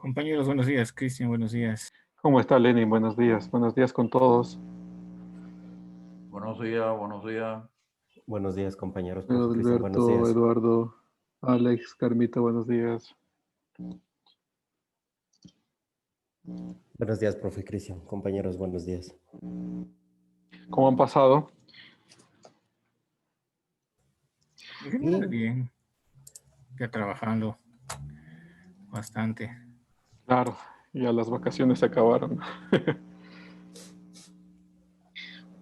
Compañeros, buenos días. Cristian, buenos días. ¿Cómo está, Lenin? Buenos días. Buenos días con todos. Buenos días, buenos días. Buenos días, compañeros. Profe Cristian, buenos Alberto, días. Eduardo, Alex, Carmita, buenos días. Buenos días, profe Cristian. Compañeros, buenos días. ¿Cómo han pasado? En general, bien. Ya trabajando bastante. Claro, Ya las vacaciones se acabaron.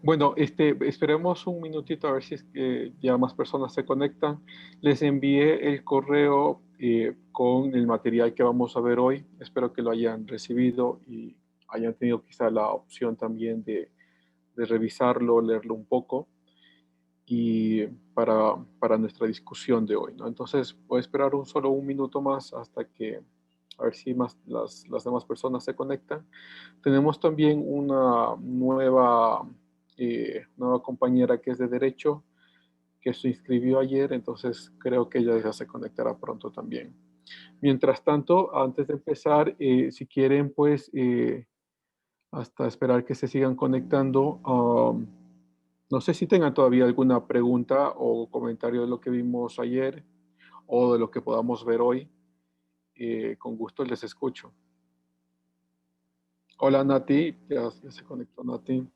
Bueno, esperemos un minutito a ver si es que ya más personas se conectan. Les envié el correo con el material que vamos a ver hoy. Espero que lo hayan recibido y hayan tenido quizá la opción también de revisarlo, leerlo un poco y para nuestra discusión de hoy, ¿no? Entonces, voy a esperar solo un minuto más hasta que, a ver si más las demás personas se conectan. Tenemos también una nueva compañera que es de Derecho, que se inscribió ayer, entonces creo que ella ya se conectará pronto también. Mientras tanto, antes de empezar, si quieren, pues, hasta esperar que se sigan conectando, no sé si tengan todavía alguna pregunta o comentario de lo que vimos ayer o de lo que podamos ver hoy. Con gusto les escucho. Hola Nati, ya se conectó Nati.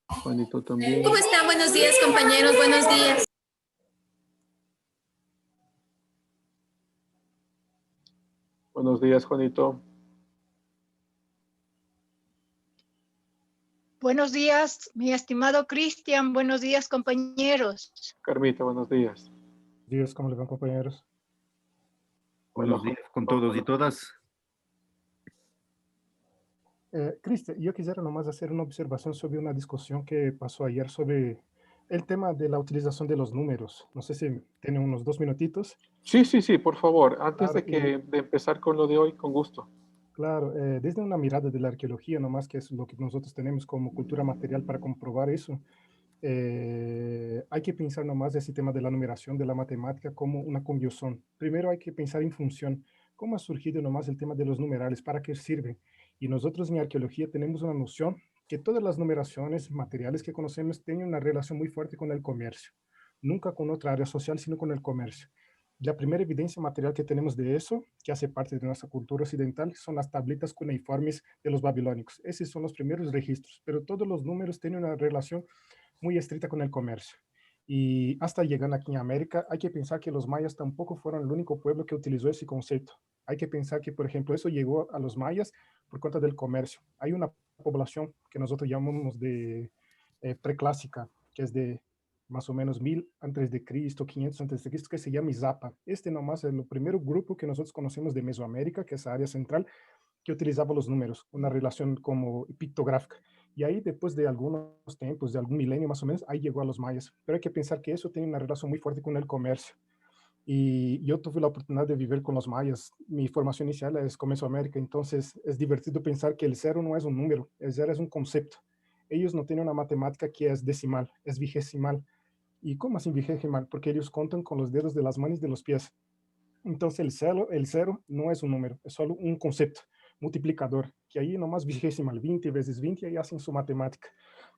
Juanito también. ¿Cómo están? Buenos días, compañeros. Buenos días. Buenos días, Juanito. Buenos días, mi estimado Cristian. Buenos días, compañeros. Carmita, buenos días. Buenos días, ¿cómo le van, compañeros? Buenos días con todos y todas. Cristian, yo quisiera nomás hacer una observación sobre una discusión que pasó ayer sobre el tema de la utilización de los números. No sé si tiene unos 2 minutitos. Sí, por favor. Antes Claro, de empezar con lo de hoy, con gusto. Claro, desde una mirada de la arqueología, nomás que es lo que nosotros tenemos como cultura material para comprobar eso, hay que pensar nomás ese tema de la numeración, de la matemática, como una conjunción. Primero hay que pensar en función. ¿Cómo ha surgido nomás el tema de los numerales? ¿Para qué sirven? Y nosotros en arqueología tenemos una noción que todas las numeraciones materiales que conocemos tienen una relación muy fuerte con el comercio. Nunca con otra área social, sino con el comercio. La primera evidencia material que tenemos de eso, que hace parte de nuestra cultura occidental, son las tablitas cuneiformes de los babilónicos. Esos son los primeros registros, pero todos los números tienen una relación muy estricta con el comercio. Y hasta llegando aquí en América, hay que pensar que los mayas tampoco fueron el único pueblo que utilizó ese concepto. Hay que pensar que, por ejemplo, eso llegó a los mayas por cuenta del comercio. Hay una población que nosotros llamamos de preclásica, que es de más o menos 1000 antes de Cristo, 500 antes de Cristo, que se llama Izapa. Este nomás es el primer grupo que nosotros conocemos de Mesoamérica, que es la área central, que utilizaba los números, una relación como pictográfica. Y ahí después de algunos tiempos, de algún milenio más o menos, ahí llegó a los mayas. Pero hay que pensar que eso tiene una relación muy fuerte con el comercio. Y yo tuve la oportunidad de vivir con los mayas. Mi formación inicial es con Mesoamérica, entonces es divertido pensar que el cero no es un número, el cero es un concepto. Ellos no tienen una matemática que es decimal, es vigesimal. ¿Y cómo así vigesimal? Porque ellos contan con los dedos de las manos y de los pies. Entonces el cero no es un número, es solo un concepto multiplicador, que ahí nomás vigesimal, 20 veces 20, y hacen su matemática.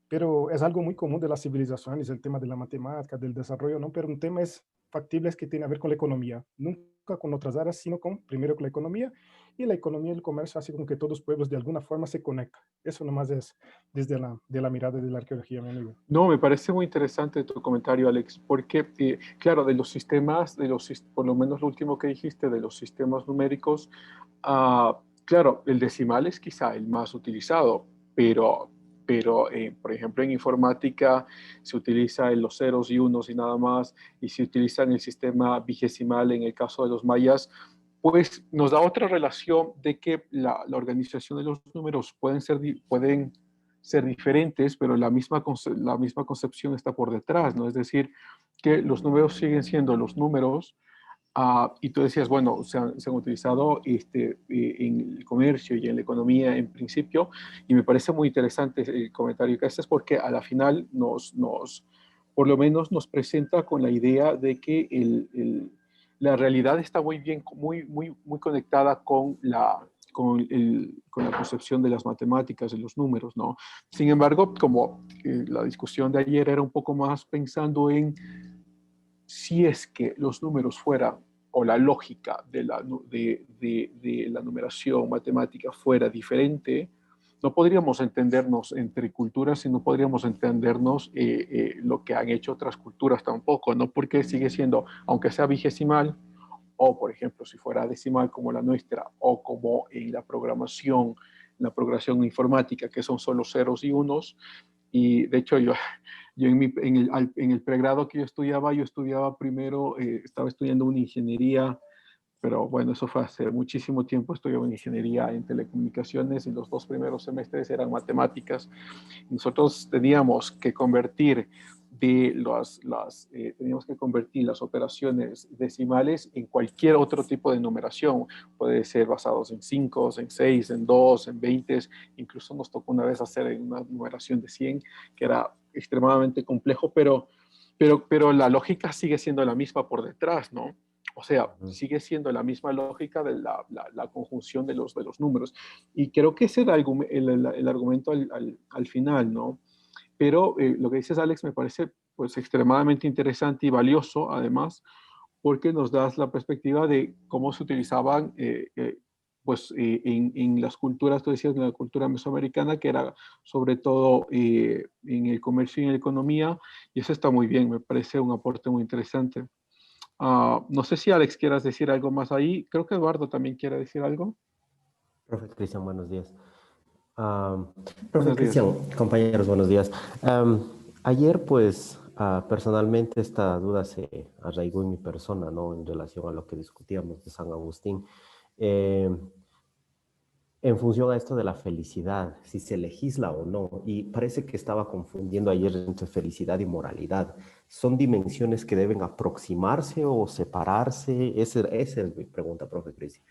Pero es algo muy común de las civilizaciones, el tema de la matemática, del desarrollo, ¿no? Pero un tema es factible, es que tiene a ver con la economía, nunca con otras áreas, sino primero con la economía, y la economía y el comercio hace con que todos los pueblos de alguna forma se conecten. Eso nomás es desde de la mirada de la arqueología, mi amigo. No, me parece muy interesante tu comentario, Alex, porque, claro, de los sistemas, por lo menos lo último que dijiste, de los sistemas numéricos, claro, el decimal es quizá el más utilizado, pero por ejemplo, en informática se utiliza en los ceros y unos y nada más, y se utiliza en el sistema vigesimal en el caso de los mayas, pues nos da otra relación de que la organización de los números pueden ser diferentes, pero la misma concepción está por detrás, ¿no? Es decir, que los números siguen siendo los números, y tú decías, bueno, se han utilizado en el comercio y en la economía en principio, y me parece muy interesante el comentario que haces porque a la final por lo menos nos presenta con la idea de que la realidad está muy conectada con la concepción de las matemáticas, de los números, ¿no? Sin embargo, como la discusión de ayer era un poco más pensando en si es que los números fueran, o la lógica de la numeración matemática fuera diferente, no podríamos entendernos entre culturas y no podríamos entendernos lo que han hecho otras culturas tampoco, ¿no? Porque sigue siendo, aunque sea vigesimal o por ejemplo, si fuera decimal como la nuestra, o como en la programación informática, que son solo ceros y unos. Y de hecho yo en el pregrado que yo estudiaba primero, estaba estudiando una ingeniería, pero bueno, eso fue hace muchísimo tiempo. Estudiaba una ingeniería en telecomunicaciones y los 2 primeros semestres eran matemáticas. Nosotros teníamos que convertir teníamos que convertir las operaciones decimales en cualquier otro tipo de numeración. Puede ser basados en 5, en 6, en 2, en 20. Incluso nos tocó una vez hacer una numeración de 100, que era extremadamente complejo, pero la lógica sigue siendo la misma por detrás, ¿no? O sea, sigue siendo la misma lógica de la conjunción de los números. Y creo que ese era el argumento al final, ¿no? Pero lo que dices, Alex, me parece pues extremadamente interesante y valioso, además, porque nos das la perspectiva de cómo se utilizaban en las culturas, tú decías, en la cultura mesoamericana, que era sobre todo en el comercio y en la economía, y eso está muy bien, me parece un aporte muy interesante. No sé si Alex quieras decir algo más ahí. Creo que Eduardo también quiere decir algo. Profe Cristian, buenos días. Profe Buenos días. Cristian, compañeros, buenos días. Ayer, pues, personalmente esta duda se arraigó en mi persona, ¿no? En relación a lo que discutíamos de San Agustín. En función a esto de la felicidad, si se legisla o no, y parece que estaba confundiendo ayer entre felicidad y moralidad. ¿Son dimensiones que deben aproximarse o separarse? Esa es mi pregunta, profe Cristian.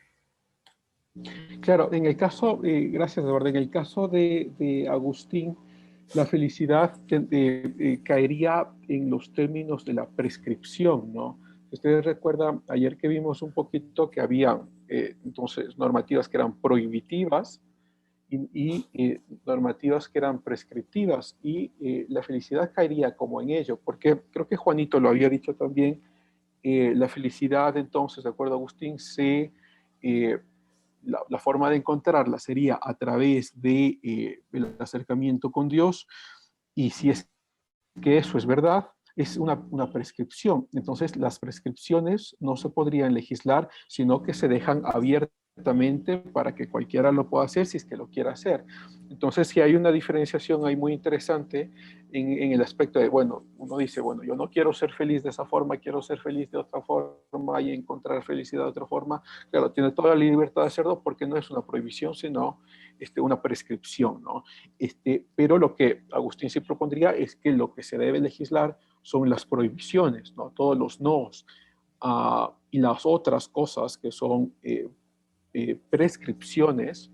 Claro, en el caso, gracias Eduardo, en el caso de Agustín, la felicidad caería en los términos de la prescripción, ¿no? Ustedes recuerdan ayer que vimos un poquito que había entonces normativas que eran prohibitivas y normativas que eran prescriptivas, y la felicidad caería como en ello, porque creo que Juanito lo había dicho también. La felicidad entonces, de acuerdo a Agustín, la forma de encontrarla sería a través del acercamiento con Dios, y si es que eso es verdad, es una prescripción. Entonces, las prescripciones no se podrían legislar, sino que se dejan abiertamente para que cualquiera lo pueda hacer si es que lo quiera hacer. Entonces, sí hay una diferenciación ahí muy interesante en el aspecto de, bueno, uno dice, bueno, yo no quiero ser feliz de esa forma, quiero ser feliz de otra forma y encontrar felicidad de otra forma. Claro, tiene toda la libertad de hacerlo porque no es una prohibición, sino una prescripción, ¿no? Pero lo que Agustín sí propondría es que lo que se debe legislar son las prohibiciones, ¿no? Todos los nos, y las otras cosas que son prescripciones.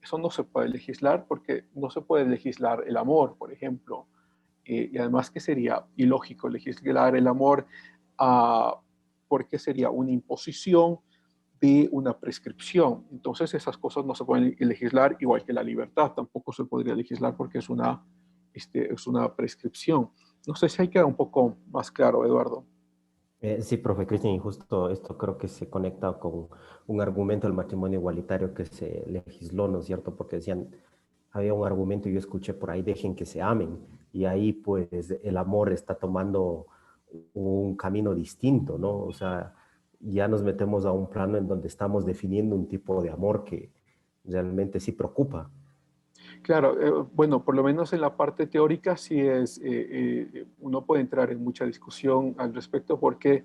Eso no se puede legislar porque no se puede legislar el amor, por ejemplo, y además que sería ilógico legislar el amor porque sería una imposición de una prescripción. Entonces esas cosas no se pueden legislar, igual que la libertad tampoco se podría legislar porque es una prescripción. No sé si ahí queda un poco más claro, Eduardo. Sí, profe Cristian, y justo esto creo que se conecta con un argumento del matrimonio igualitario que se legisló, ¿no es cierto? Porque decían, había un argumento, yo escuché por ahí, dejen que se amen, y ahí pues el amor está tomando un camino distinto, ¿no? O sea, ya nos metemos a un plano en donde estamos definiendo un tipo de amor que realmente sí preocupa. Claro, bueno, por lo menos en la parte teórica sí uno puede entrar en mucha discusión al respecto, porque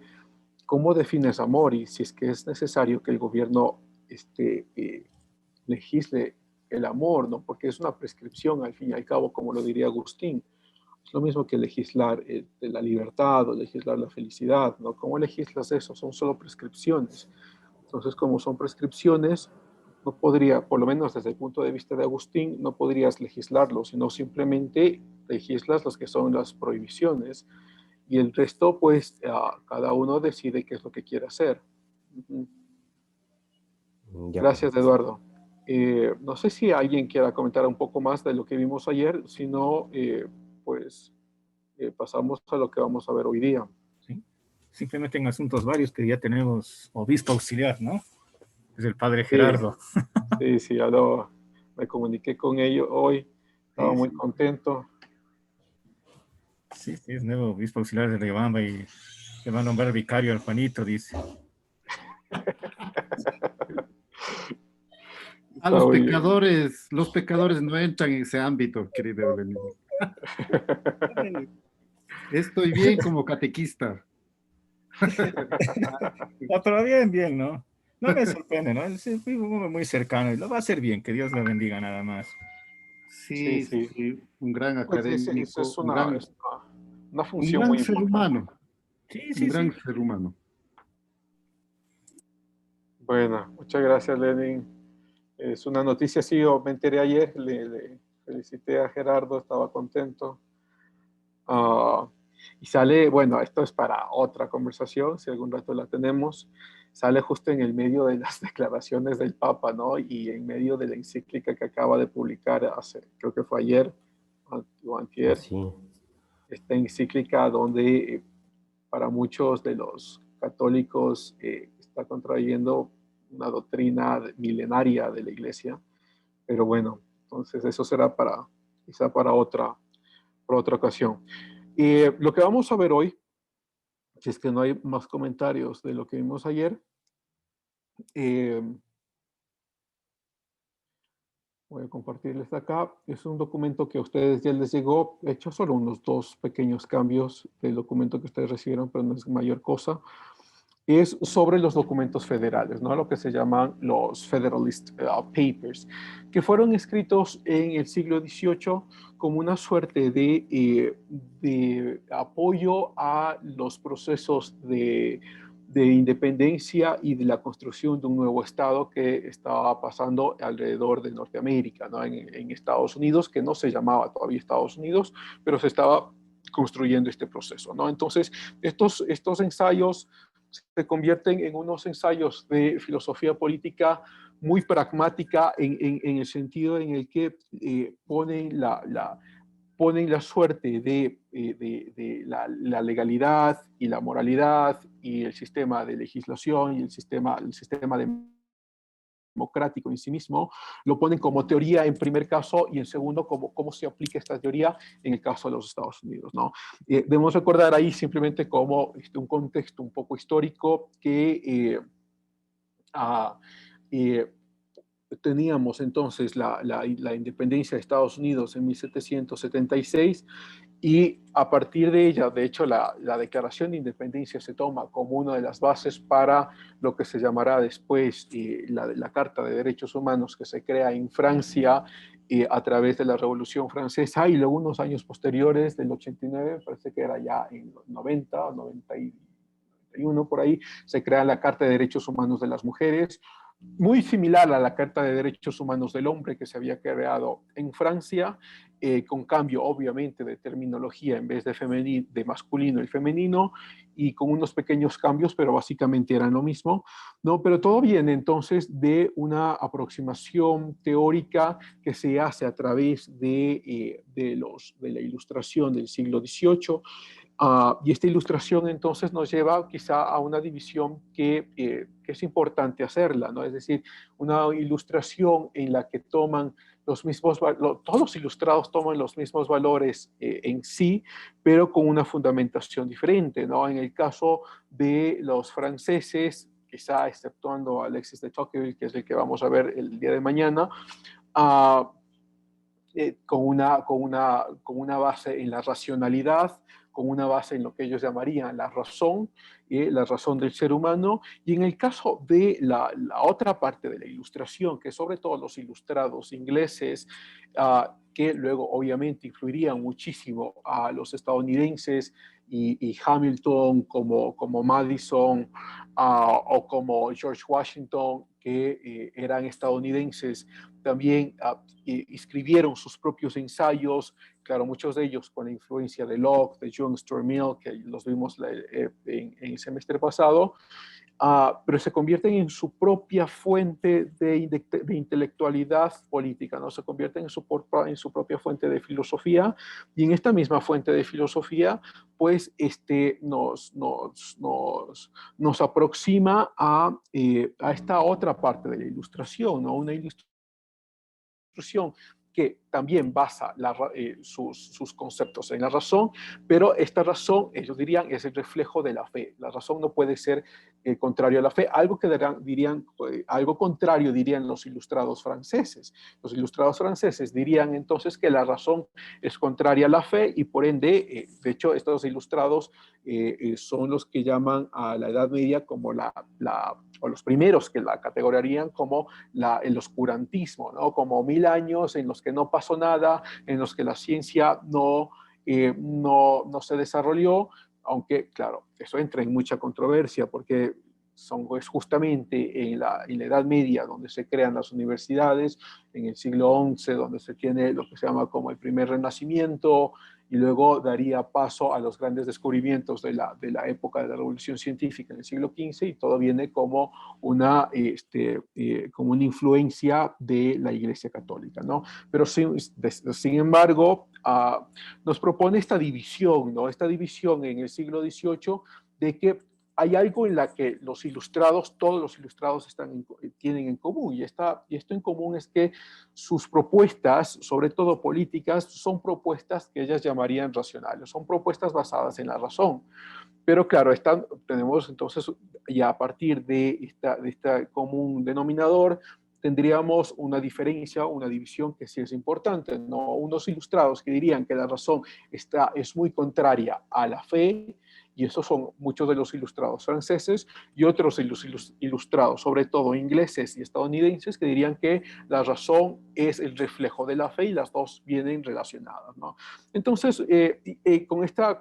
¿cómo defines amor? Y si es que es necesario que el gobierno legisle el amor, ¿no? Porque es una prescripción al fin y al cabo, como lo diría Agustín. Es lo mismo que legislar de la libertad o legislar la felicidad, ¿no? ¿Cómo legislas eso? Son solo prescripciones. Entonces, como son prescripciones, no podría, por lo menos desde el punto de vista de Agustín, no podrías legislarlo, sino simplemente legislas las que son las prohibiciones, y el resto, pues, cada uno decide qué es lo que quiere hacer. Ya, Gracias, profe. Eduardo. No sé si alguien quiera comentar un poco más de lo que vimos ayer, si no, pues pasamos a lo que vamos a ver hoy día. ¿sí? Simplemente en asuntos varios que ya tenemos obispo auxiliar, ¿no? Es el padre Gerardo. Sí, me comuniqué con ellos hoy, estaba muy contento. Sí, es nuevo obispo auxiliar de Riobamba y le va a nombrar vicario al Juanito, dice. A los pecadores no entran en ese ámbito, querido Lenin. Estoy bien como catequista. No, pero bien, bien, ¿no? No me sorprende, ¿no? Es muy cercano y lo va a hacer bien, que Dios lo bendiga nada más. Sí, Sí, sí. sí, un gran Pues eso académico, es una un función gran muy ser importante. humano, Sí, un sí, gran sí. ser humano. Bueno, muchas gracias, Lenin. Es una noticia, sí, yo me enteré ayer, le felicité a Gerardo, estaba contento. Ah, y sale, bueno, esto es para otra conversación, si algún rato la tenemos, sale justo en el medio de las declaraciones del Papa, ¿no? Y en medio de la encíclica que acaba de publicar hace, creo que fue ayer o antier, Así. esta encíclica donde para muchos de los católicos está contrayendo una doctrina milenaria de la Iglesia, pero bueno, entonces eso será quizá para otra ocasión. Lo que vamos a ver hoy, si es que no hay más comentarios de lo que vimos ayer, eh, voy a compartirles acá. Es un documento que a ustedes ya les llegó. He hecho solo unos 2 pequeños cambios del documento que ustedes recibieron, pero no es mayor cosa. Es sobre los documentos federales, ¿no? Lo que se llaman los Federalist Papers, que fueron escritos en el siglo XVIII como una suerte de apoyo a los procesos de independencia y de la construcción de un nuevo Estado que estaba pasando alrededor de Norteamérica, ¿no? En Estados Unidos, que no se llamaba todavía Estados Unidos, pero se estaba construyendo este proceso, ¿no? Entonces, estos ensayos se convierten en unos ensayos de filosofía política muy pragmática en el sentido en el que ponen la suerte de la legalidad y la moralidad y el sistema de legislación y el sistema democrático en sí mismo, lo ponen como teoría en primer caso y en segundo como cómo se aplica esta teoría en el caso de los Estados Unidos, ¿no? Debemos recordar ahí simplemente como un contexto un poco histórico que teníamos entonces la independencia de Estados Unidos en 1776 y a partir de ella, de hecho, la Declaración de Independencia se toma como una de las bases para lo que se llamará después la Carta de Derechos Humanos que se crea en Francia a través de la Revolución Francesa y luego unos años posteriores, del 89, parece que era ya en 90, 91 por ahí, se crea la Carta de Derechos Humanos de las Mujeres, muy similar a la Carta de Derechos Humanos del Hombre que se había creado en Francia, con cambio obviamente de terminología en vez de masculino y femenino, y con unos pequeños cambios, pero básicamente eran lo mismo, ¿no? Pero todo viene entonces de una aproximación teórica que se hace a través de la Ilustración del siglo XVIII, y esta ilustración entonces nos lleva quizá a una división que es importante hacerla, ¿no? Es decir, una ilustración en la que toman todos los ilustrados toman los mismos valores en sí, pero con una fundamentación diferente, ¿no? En el caso de los franceses, quizá exceptuando a Alexis de Tocqueville, que es el que vamos a ver el día de mañana, con una base en la racionalidad, con una base en lo que ellos llamarían la razón del ser humano, y en el caso de la otra parte de la ilustración, que sobre todo los ilustrados ingleses, que luego obviamente influirían muchísimo a los estadounidenses, y Hamilton como Madison, o como George Washington, que eran estadounidenses, también escribieron sus propios ensayos, claro, muchos de ellos con la influencia de Locke, de John Stuart Mill, que los vimos en el semestre pasado, pero se convierten en su propia fuente de intelectualidad política, ¿no? Se convierten en su propia fuente de filosofía, y en esta misma fuente de filosofía, pues nos aproxima a esta otra parte de la ilustración, ¿no? Una ilustración que también basa sus conceptos en la razón, pero esta razón, ellos dirían, es el reflejo de la fe. La razón no puede ser contrario a la fe, algo que dirían, algo contrario dirían los ilustrados franceses. Los ilustrados franceses dirían entonces que la razón es contraria a la fe y por ende, de hecho, estos ilustrados son los que llaman a la Edad Media como o los primeros que la categorizarían como el oscurantismo, ¿no? Como 1000 años en los que no pasó nada, en los que la ciencia no se desarrolló, aunque, claro, eso entra en mucha controversia porque es justamente en la Edad Media donde se crean las universidades, en el siglo XI donde se tiene lo que se llama como el primer renacimiento, y luego daría paso a los grandes descubrimientos de la época de la Revolución Científica en el siglo XV, y todo viene como una influencia de la Iglesia Católica, ¿no? Pero sin embargo, nos propone esta división, ¿no? Esta división en el siglo XVIII de que hay algo en la que los ilustrados, todos los ilustrados tienen en común, y esto en común es que sus propuestas, sobre todo políticas, son propuestas que ellas llamarían racionales, son propuestas basadas en la razón. Pero claro, tenemos entonces, ya a partir de este común denominador, tendríamos una diferencia, una división que sí es importante, ¿no? Unos ilustrados que dirían que la razón es muy contraria a la fe, y esos son muchos de los ilustrados franceses, y otros ilustrados, sobre todo ingleses y estadounidenses, que dirían que la razón es el reflejo de la fe y las dos vienen relacionadas, ¿no? Entonces, con esta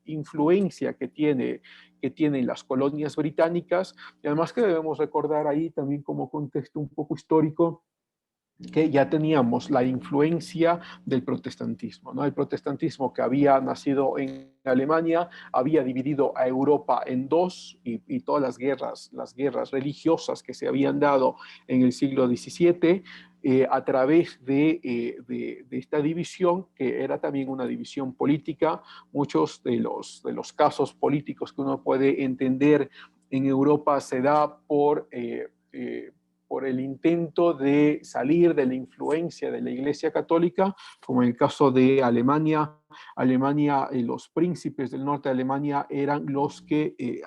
influencia que tienen las colonias británicas, y además que debemos recordar ahí también como contexto un poco histórico, que ya teníamos la influencia del protestantismo, ¿no? El protestantismo que había nacido en Alemania había dividido a Europa en dos, y todas las guerras religiosas que se habían dado en el siglo XVII, a través de esta división, que era también una división política. Muchos de los casos políticos que uno puede entender en Europa se da por el intento de salir de la influencia de la Iglesia Católica, como en el caso de Alemania. Los príncipes del norte de Alemania eran los que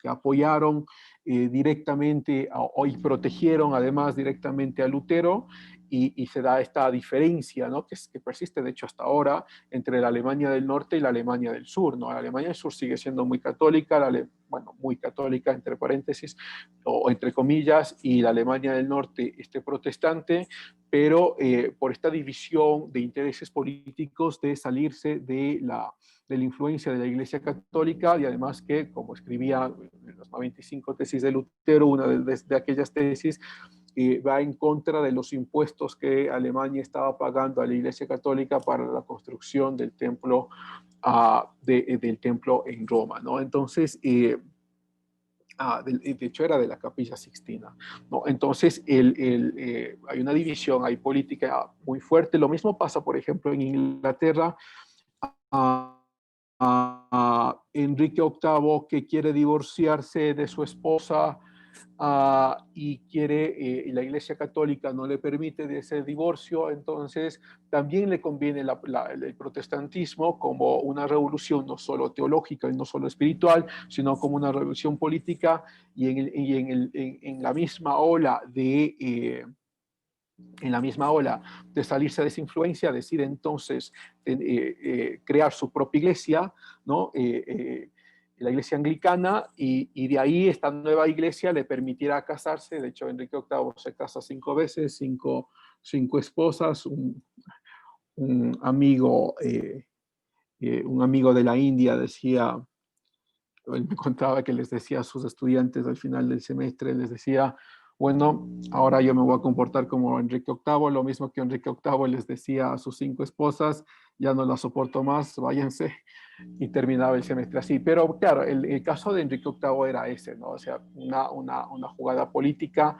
apoyaron directamente y protegieron además directamente a Lutero, y se da esta diferencia, ¿no? que persiste de hecho hasta ahora entre la Alemania del norte y la Alemania del sur, ¿no? La Alemania del sur sigue siendo muy católica, muy católica entre paréntesis o entre comillas, y la Alemania del norte protestante, pero por esta división de intereses políticos de salirse de la influencia de la Iglesia Católica, y además que, como escribía en las 95 tesis de Lutero, una de aquellas tesis va en contra de los impuestos que Alemania estaba pagando a la Iglesia Católica para la construcción del templo, del templo en Roma, ¿no? Entonces, de hecho era de la Capilla Sixtina, ¿no? Entonces hay una división, hay política muy fuerte. Lo mismo pasa, por ejemplo, en Inglaterra. Enrique VIII, que quiere divorciarse de su esposa, y la Iglesia Católica no le permite de ese divorcio, entonces también le conviene el protestantismo como una revolución no solo teológica y no solo espiritual, sino como una revolución política, y en la misma ola de salirse de esa influencia, decide entonces crear su propia iglesia, ¿no? La iglesia anglicana, y de ahí esta nueva iglesia le permitirá casarse. De hecho, Enrique VIII se casa 5 veces, cinco esposas. Un amigo de la India él me contaba que les decía a sus estudiantes al final del semestre, les decía: bueno, ahora yo me voy a comportar como Enrique VIII, lo mismo que Enrique VIII les decía a sus 5 esposas: ya no las soporto más, váyanse. Y terminaba el semestre así. Pero claro, el caso de Enrique VIII era ese, ¿no? O sea, una jugada política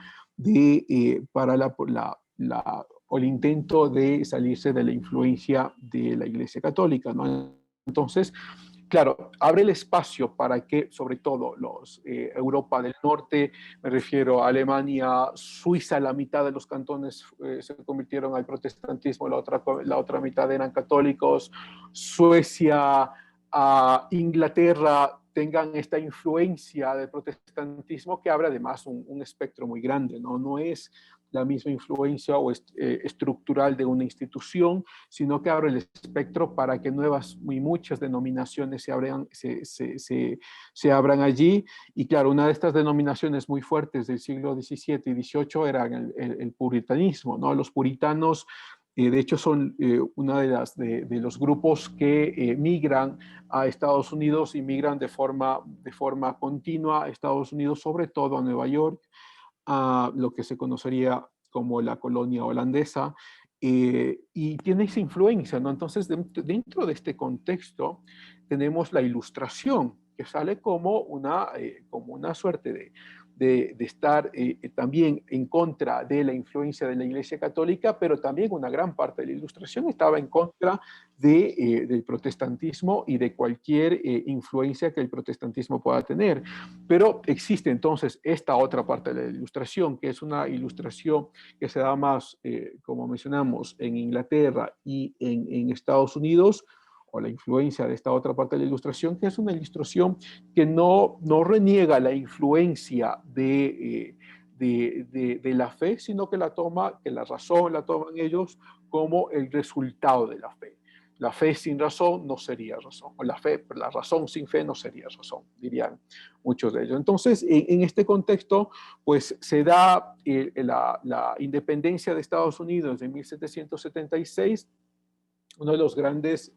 para el intento de salirse de la influencia de la Iglesia Católica, ¿no? Entonces, claro, abre el espacio para que, sobre todo, Europa del Norte, me refiero a Alemania, Suiza, la mitad de los cantones se convirtieron al protestantismo, la otra mitad eran católicos, Suecia, Inglaterra, tengan esta influencia del protestantismo que abre además un espectro muy grande, ¿no? No es la misma influencia estructural de una institución, sino que abre el espectro para que nuevas y muchas denominaciones se abran allí. Y claro, una de estas denominaciones muy fuertes del siglo XVII y XVIII era el puritanismo, ¿no? Los puritanos, de hecho, son uno de los grupos que migran a Estados Unidos y migran de forma continua a Estados Unidos, sobre todo a Nueva York, a lo que se conocería como la colonia holandesa, y tiene esa influencia, ¿no? Entonces, dentro de este contexto, tenemos la Ilustración, que sale como una suerte de estar también en contra de la influencia de la Iglesia Católica, pero también una gran parte de la Ilustración estaba en contra del protestantismo y de cualquier influencia que el protestantismo pueda tener. Pero existe entonces esta otra parte de la Ilustración, que es una ilustración que se da más, como mencionamos, en Inglaterra y en Estados Unidos, o la influencia de esta otra parte de la Ilustración, que es una ilustración que no reniega la influencia de la fe, sino que la razón la toman ellos como el resultado de la fe. La fe sin razón no sería razón, o la razón sin fe no sería razón, dirían muchos de ellos. Entonces, en este contexto, pues se da la independencia de Estados Unidos en 1776, uno de los grandes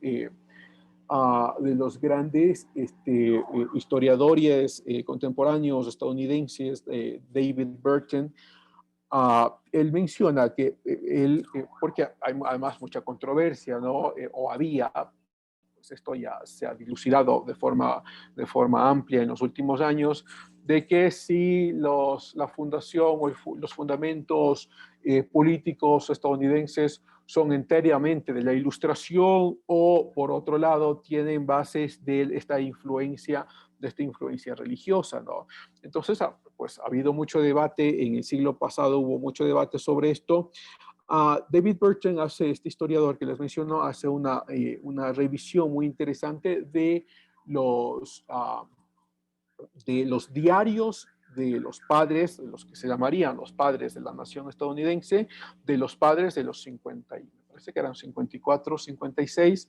historiadores contemporáneos estadounidenses, David Burton. Él menciona que porque hay además mucha controversia, ¿no? O había, pues esto ya se ha dilucidado de forma amplia en los últimos años, de que si la fundación o los fundamentos políticos estadounidenses son enteramente de la Ilustración o, por otro lado, tienen bases de esta influencia religiosa, ¿no? Entonces, pues ha habido mucho debate, en el siglo pasado hubo mucho debate sobre esto. David Burton, este historiador que les menciono, hace una revisión muy interesante de los diarios de los padres, de los que se llamarían los padres de la nación estadounidense, de los padres de los 50, me parece que eran 54, 56,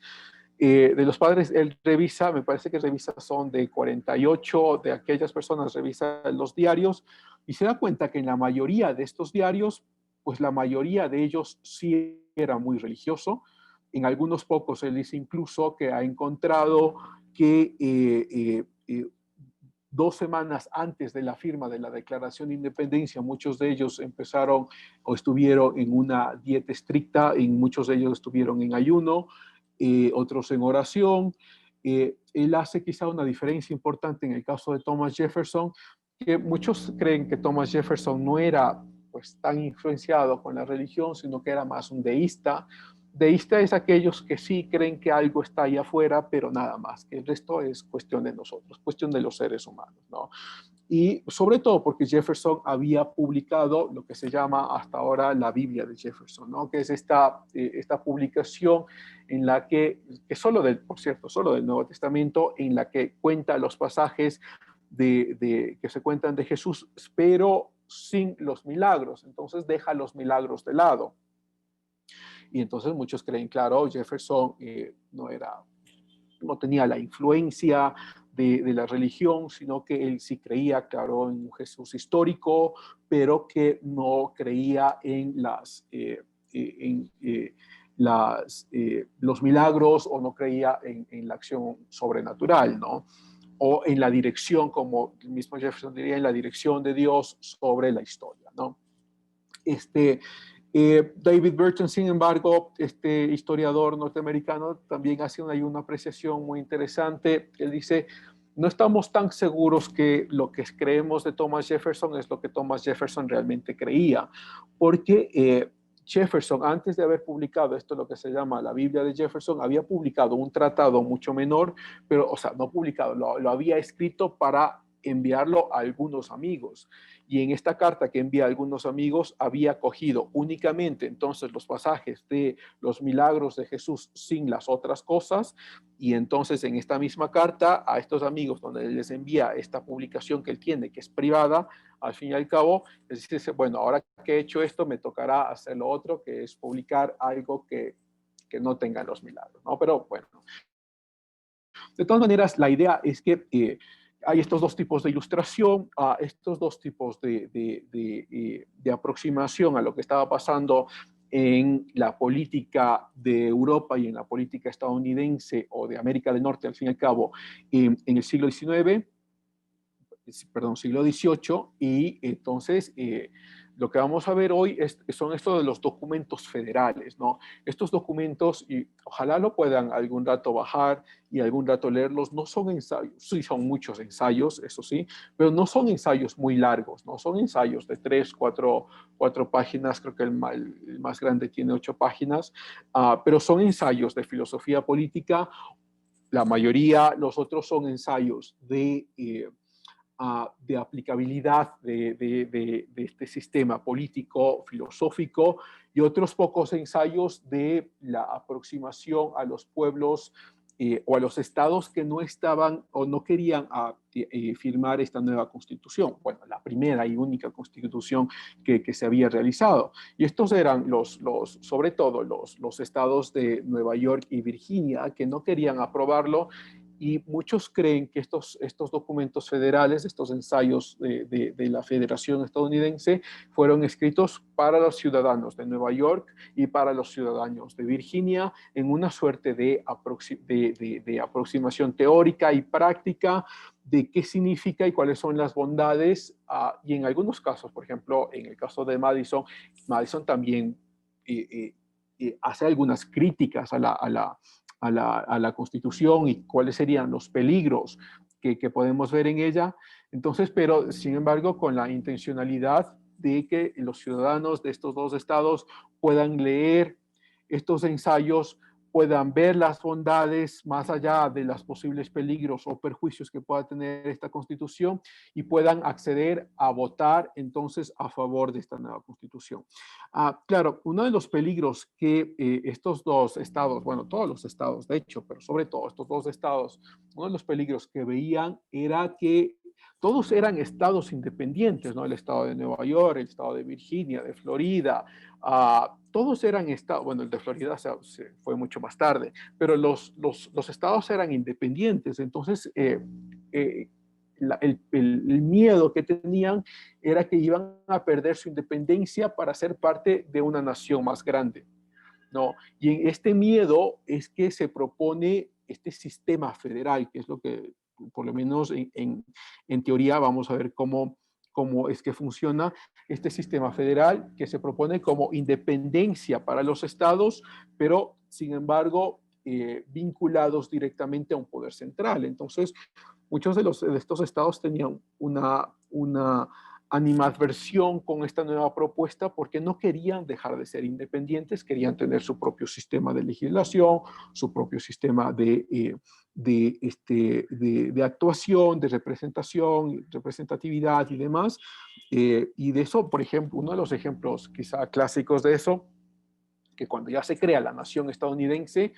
de los padres. Él revisa, me parece que son de 48 de aquellas personas, revisa los diarios y se da cuenta que en la mayoría de estos diarios, pues la mayoría de ellos sí era muy religioso. En algunos pocos él dice incluso que ha encontrado que 2 semanas antes de la firma de la Declaración de Independencia, muchos de ellos empezaron o estuvieron en una dieta estricta, muchos de ellos estuvieron en ayuno, otros en oración. Él hace quizá una diferencia importante en el caso de Thomas Jefferson, que muchos creen que Thomas Jefferson no era pues tan influenciado con la religión, sino que era más un deísta. Deísta es aquellos que sí creen que algo está ahí afuera, pero nada más, que el resto es cuestión de nosotros, cuestión de los seres humanos, ¿no? Y sobre todo porque Jefferson había publicado lo que se llama hasta ahora la Biblia de Jefferson, ¿no? Que es esta publicación en la que por cierto, solo del Nuevo Testamento, en la que cuenta los pasajes que se cuentan de Jesús, pero sin los milagros. Entonces deja los milagros de lado. Y entonces muchos creen, claro, Jefferson no tenía la influencia de la religión, sino que él sí creía, claro, en un Jesús histórico, pero que no creía en los milagros, o no creía en la acción sobrenatural, ¿no? O en la dirección, como el mismo Jefferson diría, en la dirección de Dios sobre la historia, ¿no? David Burton, sin embargo, este historiador norteamericano, también hace una apreciación muy interesante. Él dice, no estamos tan seguros que lo que creemos de Thomas Jefferson es lo que Thomas Jefferson realmente creía, porque Jefferson, antes de haber publicado esto, lo que se llama la Biblia de Jefferson, había publicado un tratado mucho menor, pero, o sea, no publicado, lo había escrito para enviarlo a algunos amigos. Y en esta carta que envía a algunos amigos, había cogido únicamente entonces los pasajes de los milagros de Jesús sin las otras cosas. Y entonces en esta misma carta a estos amigos, donde les envía esta publicación que él tiene, que es privada, al fin y al cabo, les dice, bueno, ahora que he hecho esto, me tocará hacer lo otro, que es publicar algo que no tenga los milagros, ¿no? Pero bueno, de todas maneras, la idea es que hay estos dos tipos de ilustración, estos dos tipos de aproximación a lo que estaba pasando en la política de Europa y en la política estadounidense o de América del Norte, al fin y al cabo, en el siglo XIX, perdón, siglo XVIII, y entonces lo que vamos a ver hoy son estos de los documentos federales, ¿no? Estos documentos, y ojalá lo puedan algún rato bajar y algún rato leerlos, no son ensayos, sí son muchos ensayos, eso sí, pero no son ensayos muy largos, ¿no? Son ensayos de 3, 4 páginas, creo que el más grande tiene 8 páginas, pero son ensayos de filosofía política, la mayoría, los otros son ensayos de aplicabilidad de este sistema político, filosófico, y otros pocos ensayos de la aproximación a los pueblos o a los estados que no estaban o no querían firmar esta nueva constitución. Bueno, la primera y única constitución que se había realizado. Y estos eran sobre todo los estados de Nueva York y Virginia, que no querían aprobarlo. Y muchos creen que estos documentos federales, estos ensayos de la Federación Estadounidense, fueron escritos para los ciudadanos de Nueva York y para los ciudadanos de Virginia en una suerte de aproximación teórica y práctica de qué significa y cuáles son las bondades. Y en algunos casos, por ejemplo, en el caso de Madison también hace algunas críticas a la Constitución y cuáles serían los peligros que podemos ver en ella. Entonces, pero sin embargo, con la intencionalidad de que los ciudadanos de estos dos estados puedan leer estos ensayos, puedan ver las bondades más allá de los posibles peligros o perjuicios que pueda tener esta Constitución y puedan acceder a votar entonces a favor de esta nueva Constitución. Claro, uno de los peligros que estos dos estados, bueno, todos los estados de hecho, pero sobre todo estos dos estados, uno de los peligros que veían era que todos eran estados independientes, ¿no? El estado de Nueva York, el estado de Virginia, de Florida, todos eran estados, bueno, el de Florida se fue mucho más tarde, pero los estados eran independientes. Entonces, el miedo que tenían era que iban a perder su independencia para ser parte de una nación más grande, ¿no? Y en este miedo es que se propone este sistema federal, que es lo que, por lo menos en teoría, vamos a ver cómo es que funciona este sistema federal, que se propone como independencia para los estados, pero sin embargo vinculados directamente a un poder central. Entonces, muchos de estos estados tenían una animadversión con esta nueva propuesta porque no querían dejar de ser independientes, querían tener su propio sistema de legislación, su propio sistema de actuación, de representación, representatividad y demás. Y de eso, por ejemplo, uno de los ejemplos quizá clásicos de eso, que cuando ya se crea la nación estadounidense,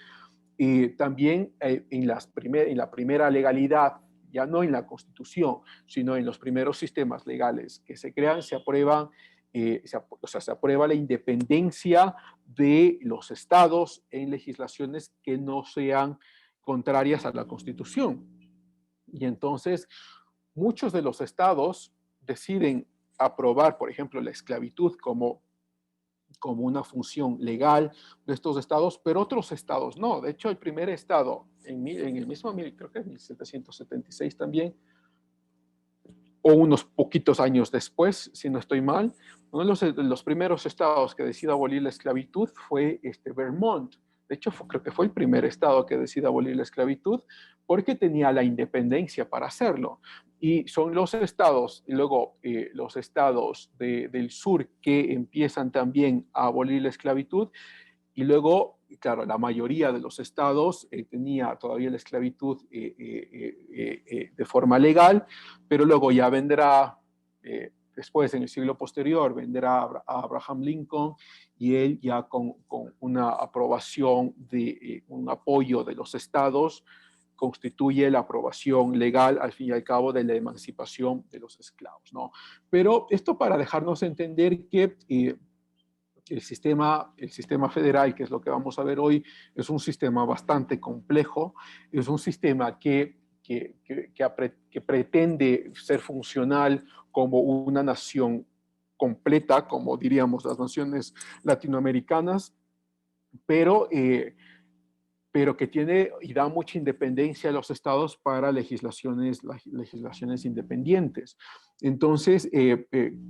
también en la primera legalidad, ya no en la Constitución, sino en los primeros sistemas legales que se crean, se aprueba la independencia de los estados en legislaciones que no sean contrarias a la Constitución. Y entonces, muchos de los estados deciden aprobar, por ejemplo, la esclavitud como una función legal de estos estados, pero otros estados no. De hecho, el primer estado, en el mismo, creo que en 1776 también, o unos poquitos años después, si no estoy mal, uno de los primeros estados que decide abolir la esclavitud fue Vermont, de hecho creo que fue el primer estado que decide abolir la esclavitud, porque tenía la independencia para hacerlo. Y son los estados, y luego los estados del sur que empiezan también a abolir la esclavitud, y luego, claro, la mayoría de los estados tenía todavía la esclavitud de forma legal, pero luego ya vendrá, después en el siglo posterior, vendrá a Abraham Lincoln, y él ya con una aprobación, un apoyo de los estados, constituye la aprobación legal, al fin y al cabo, de la emancipación de los esclavos, ¿no? Pero esto para dejarnos entender que el sistema federal, que es lo que vamos a ver hoy, es un sistema bastante complejo, es un sistema que pretende ser funcional como una nación completa, como diríamos las naciones latinoamericanas, pero que tiene y da mucha independencia a los estados para legislaciones independientes. Entonces,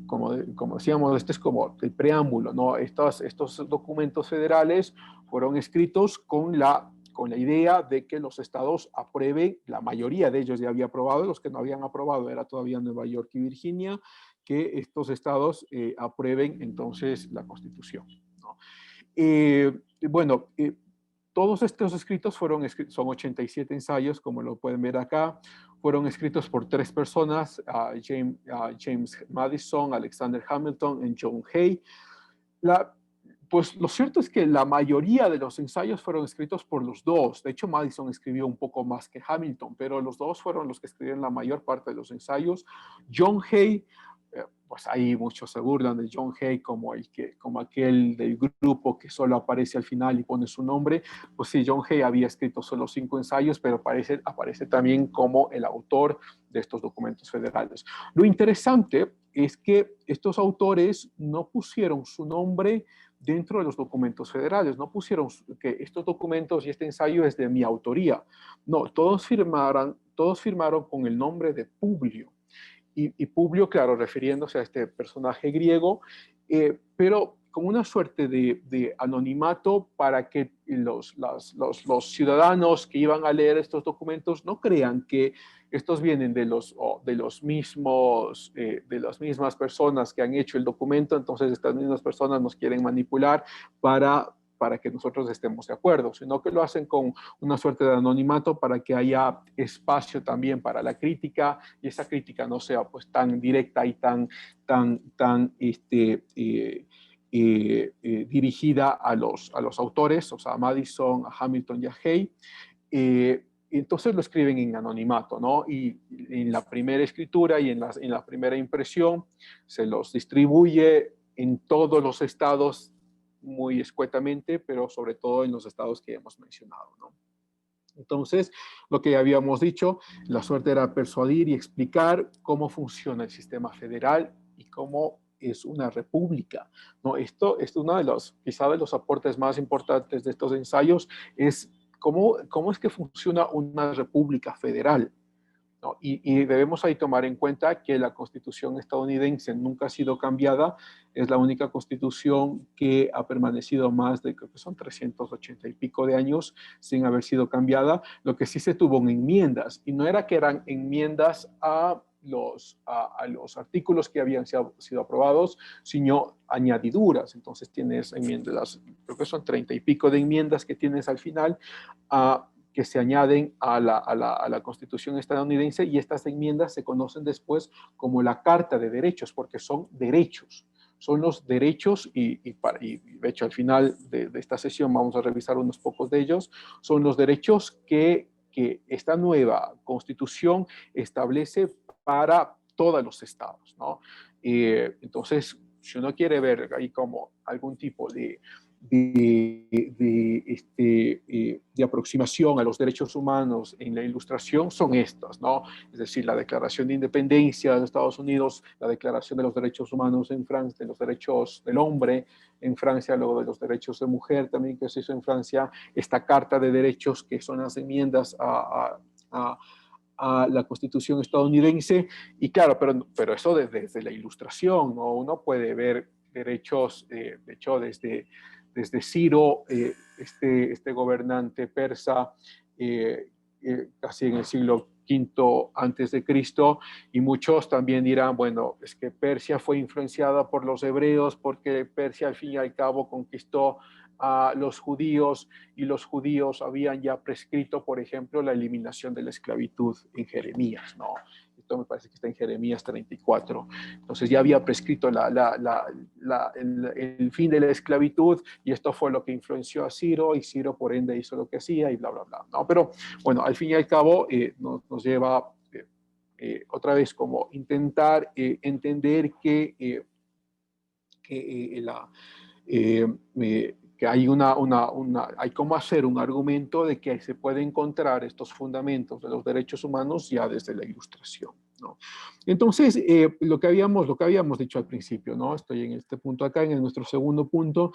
como decíamos, este es como el preámbulo, ¿no? Estos documentos federales fueron escritos con la idea de que los estados aprueben, la mayoría de ellos ya había aprobado, los que no habían aprobado era todavía Nueva York y Virginia, que estos estados aprueben entonces la Constitución, ¿no? Bueno, todos estos escritos son 87 ensayos, como lo pueden ver acá. Fueron escritos por 3 personas, James Madison, Alexander Hamilton y John Hay. Pues lo cierto es que la mayoría de los ensayos fueron escritos por los dos. De hecho, Madison escribió un poco más que Hamilton, pero los dos fueron los que escribieron la mayor parte de los ensayos. John Hay, pues ahí muchos se burlan de John Hay como aquel del grupo que solo aparece al final y pone su nombre. Pues sí, John Hay había escrito solo 5 ensayos, pero aparece también como el autor de estos documentos federales. Lo interesante es que estos autores no pusieron su nombre dentro de los documentos federales, no pusieron que estos documentos y este ensayo es de mi autoría. No, todos firmaron con el nombre de Publio. Y Publio, claro, refiriéndose a este personaje griego, pero con una suerte de anonimato para que los ciudadanos que iban a leer estos documentos no crean que estos vienen de las mismas personas que han hecho el documento, entonces estas mismas personas nos quieren manipular para que nosotros estemos de acuerdo, sino que lo hacen con una suerte de anonimato para que haya espacio también para la crítica, y esa crítica no sea pues tan directa y tan dirigida a los autores, o sea, a Madison, a Hamilton y a Hay. Entonces lo escriben en anonimato, ¿no? Y en la primera escritura y en la primera impresión se los distribuye en todos los estados muy escuetamente, pero sobre todo en los estados que hemos mencionado, ¿no? Entonces, lo que ya habíamos dicho, la suerte era persuadir y explicar cómo funciona el sistema federal y cómo es una república, ¿no? Esto es uno de quizá de los aportes más importantes de estos ensayos, es cómo es que funciona una república federal, ¿no? Y debemos ahí tomar en cuenta que la Constitución estadounidense nunca ha sido cambiada, es la única Constitución que ha permanecido más de, creo que son 380 y pico de años sin haber sido cambiada. Lo que sí se tuvo en enmiendas, y no era que eran enmiendas a los artículos que habían sido aprobados, sino añadiduras. Entonces tienes enmiendas, creo que son 30 y pico de enmiendas que tienes al final, que se añaden a la Constitución estadounidense, y estas enmiendas se conocen después como la Carta de Derechos, porque son derechos. Son los derechos, y de hecho al final de esta sesión vamos a revisar unos pocos de ellos, son los derechos que esta nueva Constitución establece para todos los estados, ¿no? Entonces, si uno quiere ver ahí como algún tipo de aproximación a los derechos humanos en la Ilustración, son estas, ¿no? Es decir, la Declaración de Independencia de los Estados Unidos, la Declaración de los Derechos Humanos en Francia, de los derechos del hombre en Francia, luego de los derechos de mujer también que se hizo en Francia, esta Carta de Derechos que son las enmiendas a la Constitución estadounidense. Y claro, pero eso desde la Ilustración, ¿no? Uno puede ver derechos, de hecho, desde desde Ciro, este gobernante persa, casi en el siglo V antes de Cristo, y muchos también dirán, bueno, es que Persia fue influenciada por los hebreos porque Persia al fin y al cabo conquistó a los judíos, y los judíos habían ya prescrito, por ejemplo, la eliminación de la esclavitud en Jeremías, ¿no? Esto me parece que está en Jeremías 34. Entonces ya había prescrito el fin de la esclavitud, y esto fue lo que influenció a Ciro, y Ciro por ende hizo lo que hacía y bla, bla, bla, ¿no? Pero bueno, al fin y al cabo nos lleva otra vez como intentar entender que hay hay cómo hacer un argumento de que se puede encontrar estos fundamentos de los derechos humanos ya desde la Ilustración, ¿no? Entonces, lo que habíamos dicho al principio, ¿no? Estoy en este punto acá, en nuestro segundo punto.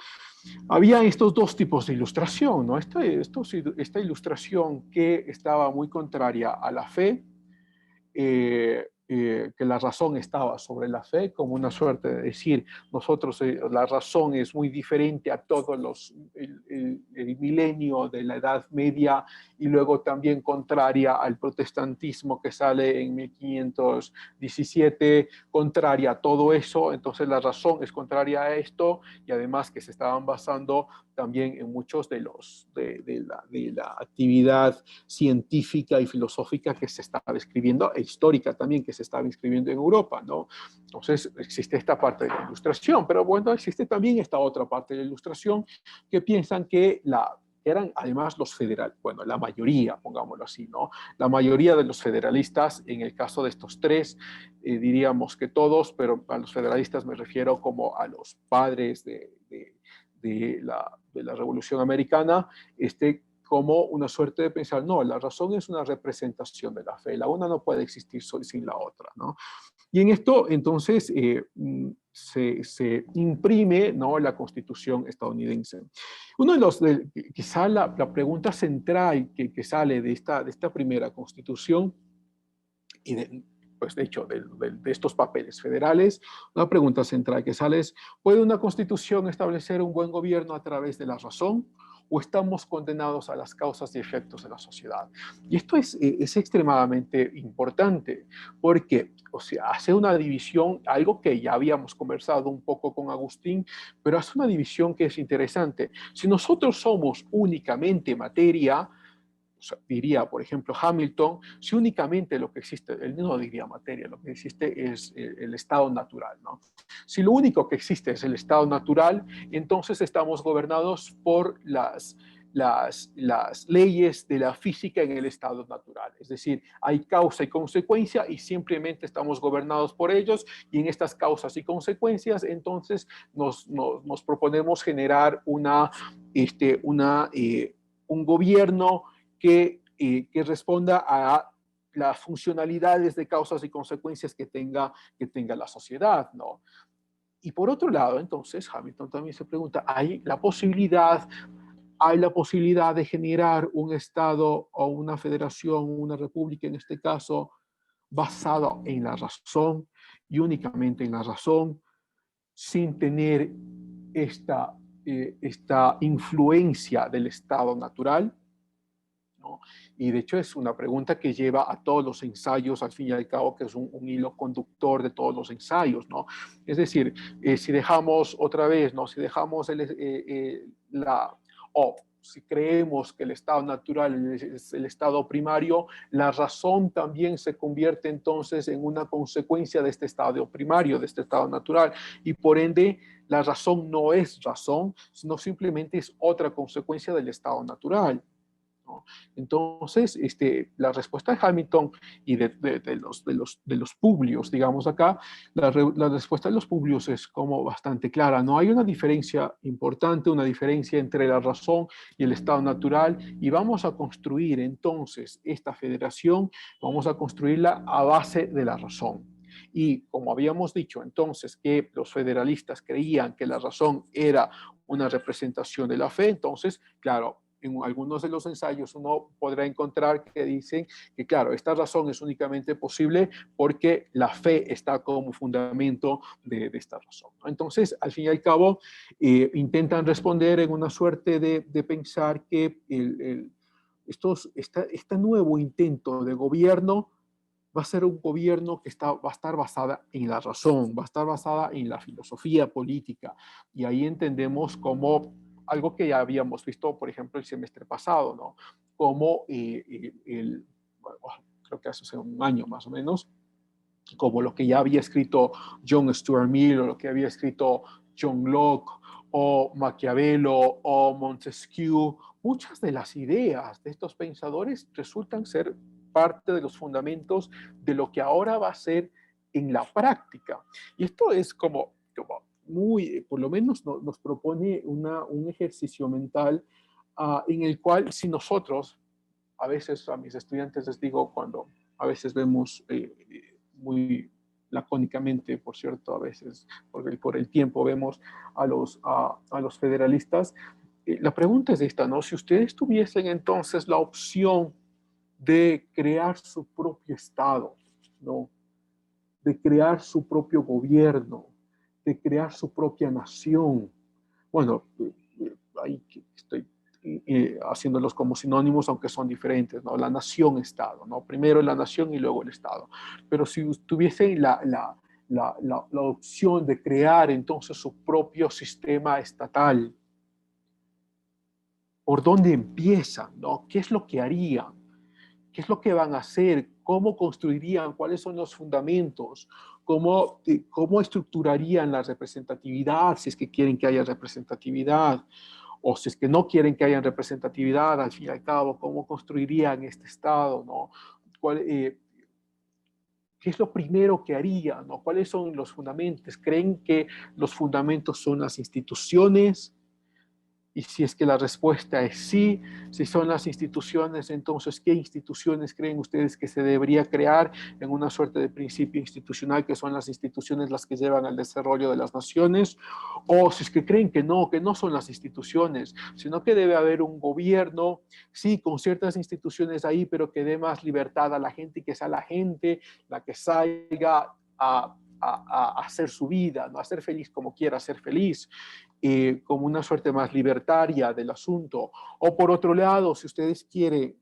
Había estos dos tipos de ilustración, ¿no? Esta ilustración que estaba muy contraria a la fe, que la razón estaba sobre la fe, como una suerte de decir, nosotros, la razón es muy diferente a todos el milenio de la Edad Media, y luego también contraria al protestantismo que sale en 1517, contraria a todo eso. Entonces la razón es contraria a esto, y además que se estaban basando también en muchos de la actividad científica y filosófica que se estaba escribiendo, e histórica también, que se estaba escribiendo en Europa, ¿no? Entonces existe esta parte de la Ilustración, pero bueno, existe también esta otra parte de la Ilustración que piensan que eran además los federales, bueno, la mayoría, pongámoslo así, ¿no? La mayoría de los federalistas, en el caso de estos tres, diríamos que todos, pero a los federalistas me refiero como a los padres de la Revolución Americana, como una suerte de pensar, no, la razón es una representación de la fe, la una no puede existir sin la otra, ¿no? Y en esto, entonces, se imprime, ¿no?, la Constitución estadounidense. Uno de los, quizá la pregunta central que sale de esta primera Constitución, y pues de hecho, de estos papeles federales, una pregunta central que sale es, ¿puede una Constitución establecer un buen gobierno a través de la razón, o estamos condenados a las causas y efectos de la sociedad? Y esto es extremadamente importante, porque, o sea, hace una división, algo que ya habíamos conversado un poco con Agustín, pero hace una división que es interesante. Si nosotros somos únicamente materia, o sea, diría, por ejemplo, Hamilton, si únicamente lo que existe, él no diría materia, lo que existe es el estado natural, ¿no? Si lo único que existe es el estado natural, entonces estamos gobernados por las leyes de la física en el estado natural. Es decir, hay causa y consecuencia y simplemente estamos gobernados por ellos, y en estas causas y consecuencias, entonces nos proponemos generar un gobierno que responda a las funcionalidades de causas y consecuencias que tenga la sociedad, ¿no? Y por otro lado, entonces, Hamilton también se pregunta, ¿hay la posibilidad de generar un Estado o una federación, una república en este caso, basado en la razón y únicamente en la razón, sin tener esta influencia del Estado natural? ¿No? Y de hecho es una pregunta que lleva a todos los ensayos, al fin y al cabo, que es un hilo conductor de todos los ensayos, ¿no? Es decir, si dejamos otra vez, ¿no?, si dejamos si creemos que el estado natural es el estado primario, la razón también se convierte entonces en una consecuencia de este estado primario, de este estado natural, y por ende la razón no es razón, sino simplemente es otra consecuencia del estado natural, ¿no? Entonces, la respuesta de Hamilton y de los Publios, digamos acá, la respuesta de los Publios es como bastante clara. No hay una diferencia importante, una diferencia entre la razón y el estado natural, y vamos a construir entonces esta federación, vamos a construirla a base de la razón. Y como habíamos dicho entonces que los federalistas creían que la razón era una representación de la fe, entonces, claro, en algunos de los ensayos uno podrá encontrar que dicen que, claro, esta razón es únicamente posible porque la fe está como fundamento de esta razón, ¿no? Entonces, al fin y al cabo, intentan responder en una suerte de pensar que este nuevo intento de gobierno va a ser un gobierno que va a estar basada en la razón, va a estar basada en la filosofía política. Y ahí entendemos como algo que ya habíamos visto, por ejemplo, el semestre pasado, ¿no? Como creo que hace un año más o menos, como lo que ya había escrito John Stuart Mill, o lo que había escrito John Locke, o Maquiavelo, o Montesquieu. Muchas de las ideas de estos pensadores resultan ser parte de los fundamentos de lo que ahora va a ser en la práctica. Y esto es como muy, por lo menos nos propone un ejercicio mental en el cual si nosotros, a veces a mis estudiantes les digo, cuando a veces vemos muy lacónicamente, por cierto, a veces por el tiempo vemos a los federalistas, la pregunta es esta, ¿no? Si ustedes tuviesen entonces la opción de crear su propio Estado, ¿no? De crear su propio gobierno, de crear su propia nación. Bueno, ahí estoy haciéndolos como sinónimos, aunque son diferentes, ¿no? La nación-Estado, ¿no? Primero la nación y luego el Estado. Pero si tuviesen la opción de crear entonces su propio sistema estatal, ¿por dónde empiezan, no? ¿Qué es lo que harían? ¿Qué es lo que van a hacer? ¿Cómo construirían? ¿Cuáles son los fundamentos? ¿Cómo estructurarían la representatividad? Si es que quieren que haya representatividad, o si es que no quieren que haya representatividad, al fin y al cabo, ¿cómo construirían este Estado, ¿no? ¿Qué es lo primero que harían, ¿no? ¿Cuáles son los fundamentos? ¿Creen que los fundamentos son las instituciones? Y si es que la respuesta es sí, si son las instituciones, entonces, ¿qué instituciones creen ustedes que se debería crear en una suerte de principio institucional, que son las instituciones las que llevan al desarrollo de las naciones? O si es que creen que no son las instituciones, sino que debe haber un gobierno, sí, con ciertas instituciones ahí, pero que dé más libertad a la gente y que sea la gente la que salga a hacer su vida, ¿no? A ser feliz como quiera ser feliz. Como una suerte más libertaria del asunto. O por otro lado, si ustedes quieren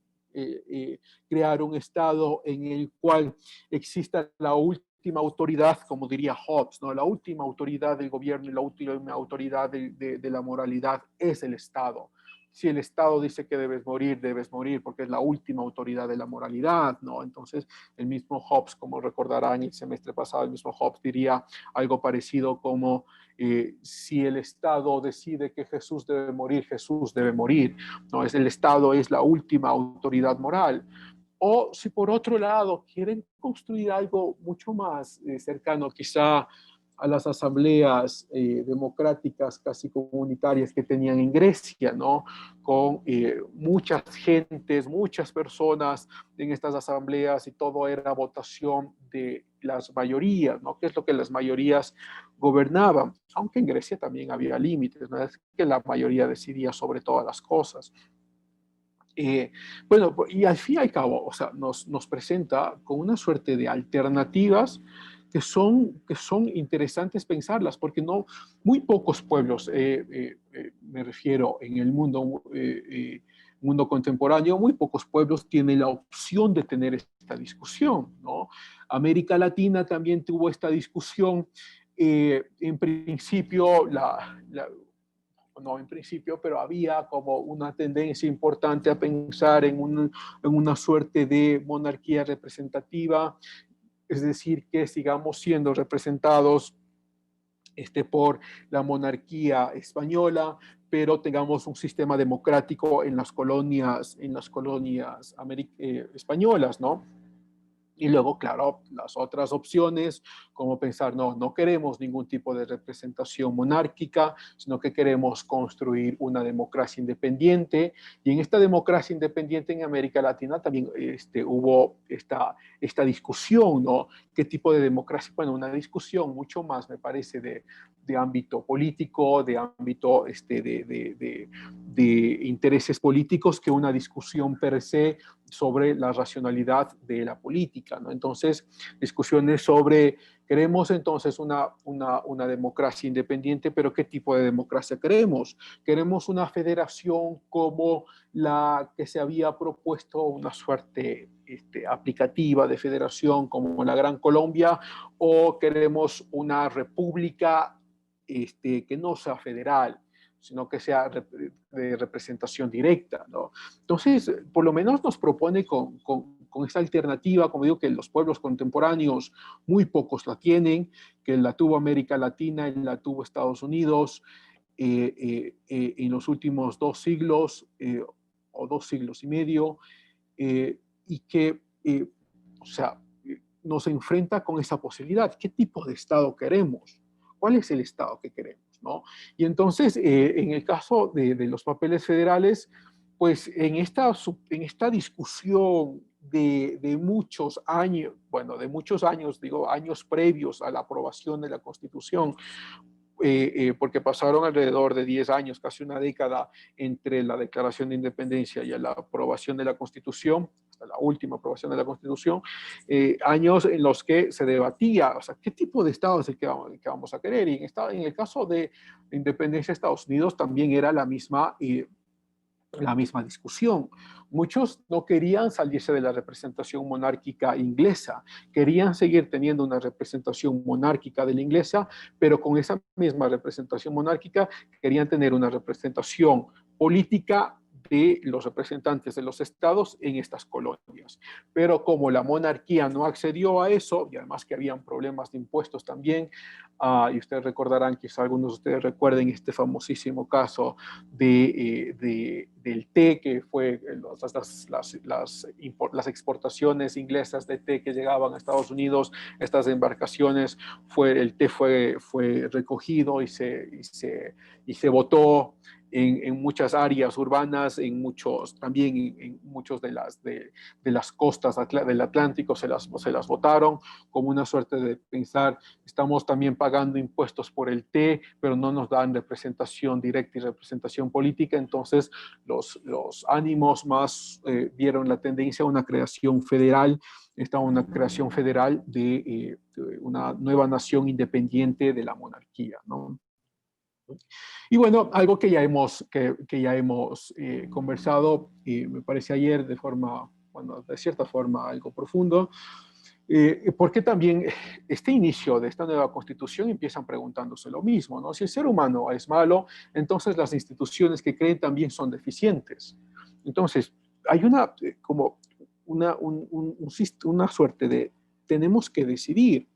crear un Estado en el cual exista la última autoridad, como diría Hobbes, ¿no? La última autoridad del gobierno y la última autoridad de la moralidad es el Estado. Si el Estado dice que debes morir porque es la última autoridad de la moralidad, ¿no? Entonces, el mismo Hobbes, como recordarán el semestre pasado, el mismo Hobbes diría algo parecido como si el Estado decide que Jesús debe morir, ¿no? El Estado es la última autoridad moral. O si por otro lado quieren construir algo mucho más cercano quizá a las asambleas democráticas casi comunitarias que tenían en Grecia, ¿no? Con muchas gentes, muchas personas en estas asambleas y todo era votación de las mayorías, ¿no? ¿Qué es lo que las mayorías gobernaban? Aunque en Grecia también había límites, ¿no? Es que la mayoría decidía sobre todas las cosas. Bueno, y al fin y al cabo, o sea, nos presenta con una suerte de alternativas que son interesantes pensarlas, porque muy pocos pueblos, me refiero en el mundo contemporáneo, muy pocos pueblos tienen la opción de tener esta discusión, ¿no? América Latina también tuvo esta discusión, en principio no en principio, pero había como una tendencia importante a pensar en una suerte de monarquía representativa, es decir, que sigamos siendo representados por la monarquía española, pero tengamos un sistema democrático en las colonias españolas, ¿no? Y luego, claro, las otras opciones, como pensar, no queremos ningún tipo de representación monárquica, sino que queremos construir una democracia independiente. Y en esta democracia independiente en América Latina también hubo esta discusión, ¿no? ¿Qué tipo de democracia? Bueno, una discusión mucho más, me parece, de ámbito político, de ámbito de intereses políticos que una discusión per se sobre la racionalidad de la política, ¿no? Entonces, discusiones sobre, queremos entonces una democracia independiente, pero ¿qué tipo de democracia queremos? ¿Queremos una federación como la que se había propuesto, una suerte aplicativa de federación como la Gran Colombia, o queremos una república que no sea federal, sino que sea de representación directa, ¿no? Entonces, por lo menos nos propone con esta alternativa, como digo, que los pueblos contemporáneos muy pocos la tienen, que la tuvo América Latina y la tuvo Estados Unidos en los últimos 2 siglos o 2 siglos y medio, y que, o sea, nos enfrenta con esa posibilidad. ¿Qué tipo de Estado queremos? ¿Cuál es el Estado que queremos? ¿No? Y entonces, en el caso de los papeles federales, pues en esta discusión de muchos años, bueno, de muchos años, digo, años previos a la aprobación de la Constitución, porque pasaron alrededor de 10 años, casi una década, entre la declaración de independencia y la aprobación de la Constitución, hasta la última aprobación de la Constitución, años en los que se debatía, o sea, ¿qué tipo de Estado es el que vamos a querer? Y en el caso de la independencia de Estados Unidos también era la misma discusión. Muchos no querían salirse de la representación monárquica inglesa, querían seguir teniendo una representación monárquica de la inglesa, pero con esa misma representación monárquica querían tener una representación política de los representantes de los estados en estas colonias. Pero como la monarquía no accedió a eso, y además que habían problemas de impuestos también, y ustedes recordarán, quizá algunos de ustedes recuerden este famosísimo caso del té, que fue las exportaciones inglesas de té que llegaban a Estados Unidos, estas embarcaciones, el té fue recogido y se botó en muchas áreas urbanas, también en muchos de las costas del Atlántico se las botaron, como una suerte de pensar, estamos también pagando impuestos por el té, pero no nos dan representación directa y representación política. Entonces los ánimos más vieron la tendencia a una creación federal, una creación federal de una nueva nación independiente de la monarquía, ¿no? Y bueno, algo que ya hemos conversado, me parece ayer de cierta forma algo profundo, porque también este inicio de esta nueva constitución empiezan preguntándose lo mismo, ¿no? Si el ser humano es malo, entonces las instituciones que creen también son deficientes. Entonces, hay una suerte de, tenemos que decidir.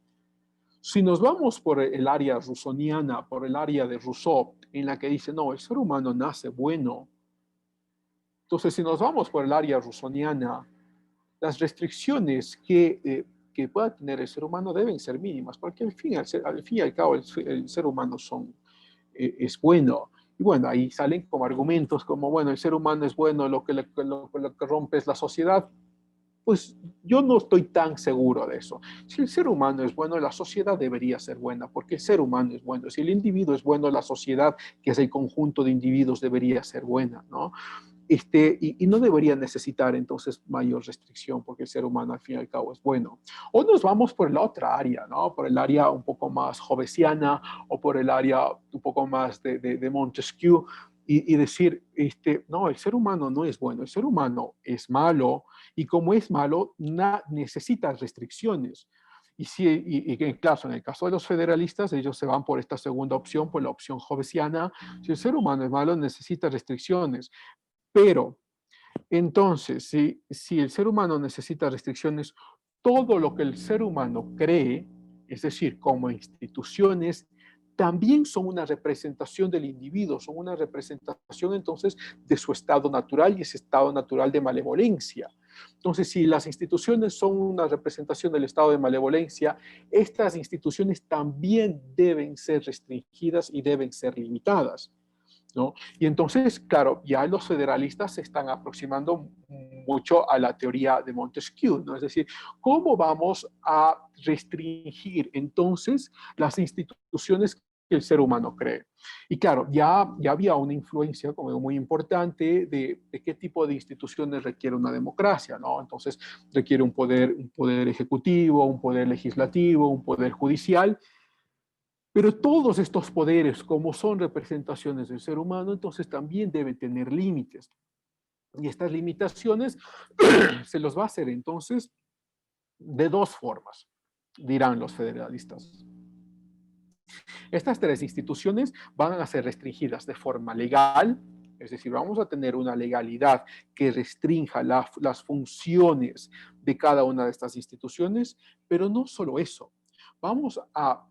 Si nos vamos por el área rusoniana, por el área de Rousseau, en la que dice, no, el ser humano nace bueno. Entonces, si nos vamos por el área rusoniana, las restricciones que pueda tener el ser humano deben ser mínimas, porque al fin y al cabo el ser humano es bueno. Y bueno, ahí salen como argumentos como, bueno, el ser humano es bueno, lo que rompe es la sociedad. Pues yo no estoy tan seguro de eso. Si el ser humano es bueno, la sociedad debería ser buena, porque el ser humano es bueno. Si el individuo es bueno, la sociedad, que es el conjunto de individuos, debería ser buena, ¿no? Y no debería necesitar entonces mayor restricción, porque el ser humano al fin y al cabo es bueno. O nos vamos por la otra área, ¿no? Por el área un poco más hobbesiana o por el área un poco más de Montesquieu, y decir, no, el ser humano no es bueno, el ser humano es malo, y como es malo, necesita restricciones. Claro, en el caso de los federalistas, ellos se van por esta segunda opción, por la opción hobbesiana. Si el ser humano es malo, necesita restricciones. Pero, entonces, si el ser humano necesita restricciones, todo lo que el ser humano cree, es decir, como instituciones, también son una representación del individuo, son una representación entonces de su estado natural, y ese estado natural de malevolencia. Entonces, si las instituciones son una representación del estado de malevolencia, estas instituciones también deben ser restringidas y deben ser limitadas, ¿no? Y entonces, claro, ya los federalistas se están aproximando mucho a la teoría de Montesquieu, ¿no? Es decir, ¿cómo vamos a restringir entonces las instituciones el ser humano cree. Y claro, ya había una influencia como muy importante de qué tipo de instituciones requiere una democracia, ¿no? Entonces requiere un poder ejecutivo, un poder legislativo, un poder judicial. Pero todos estos poderes, como son representaciones del ser humano, entonces también deben tener límites. Y estas limitaciones se los va a hacer entonces de dos formas, dirán los federalistas. Estas tres instituciones van a ser restringidas de forma legal, es decir, vamos a tener una legalidad que restrinja las funciones de cada una de estas instituciones, pero no solo eso.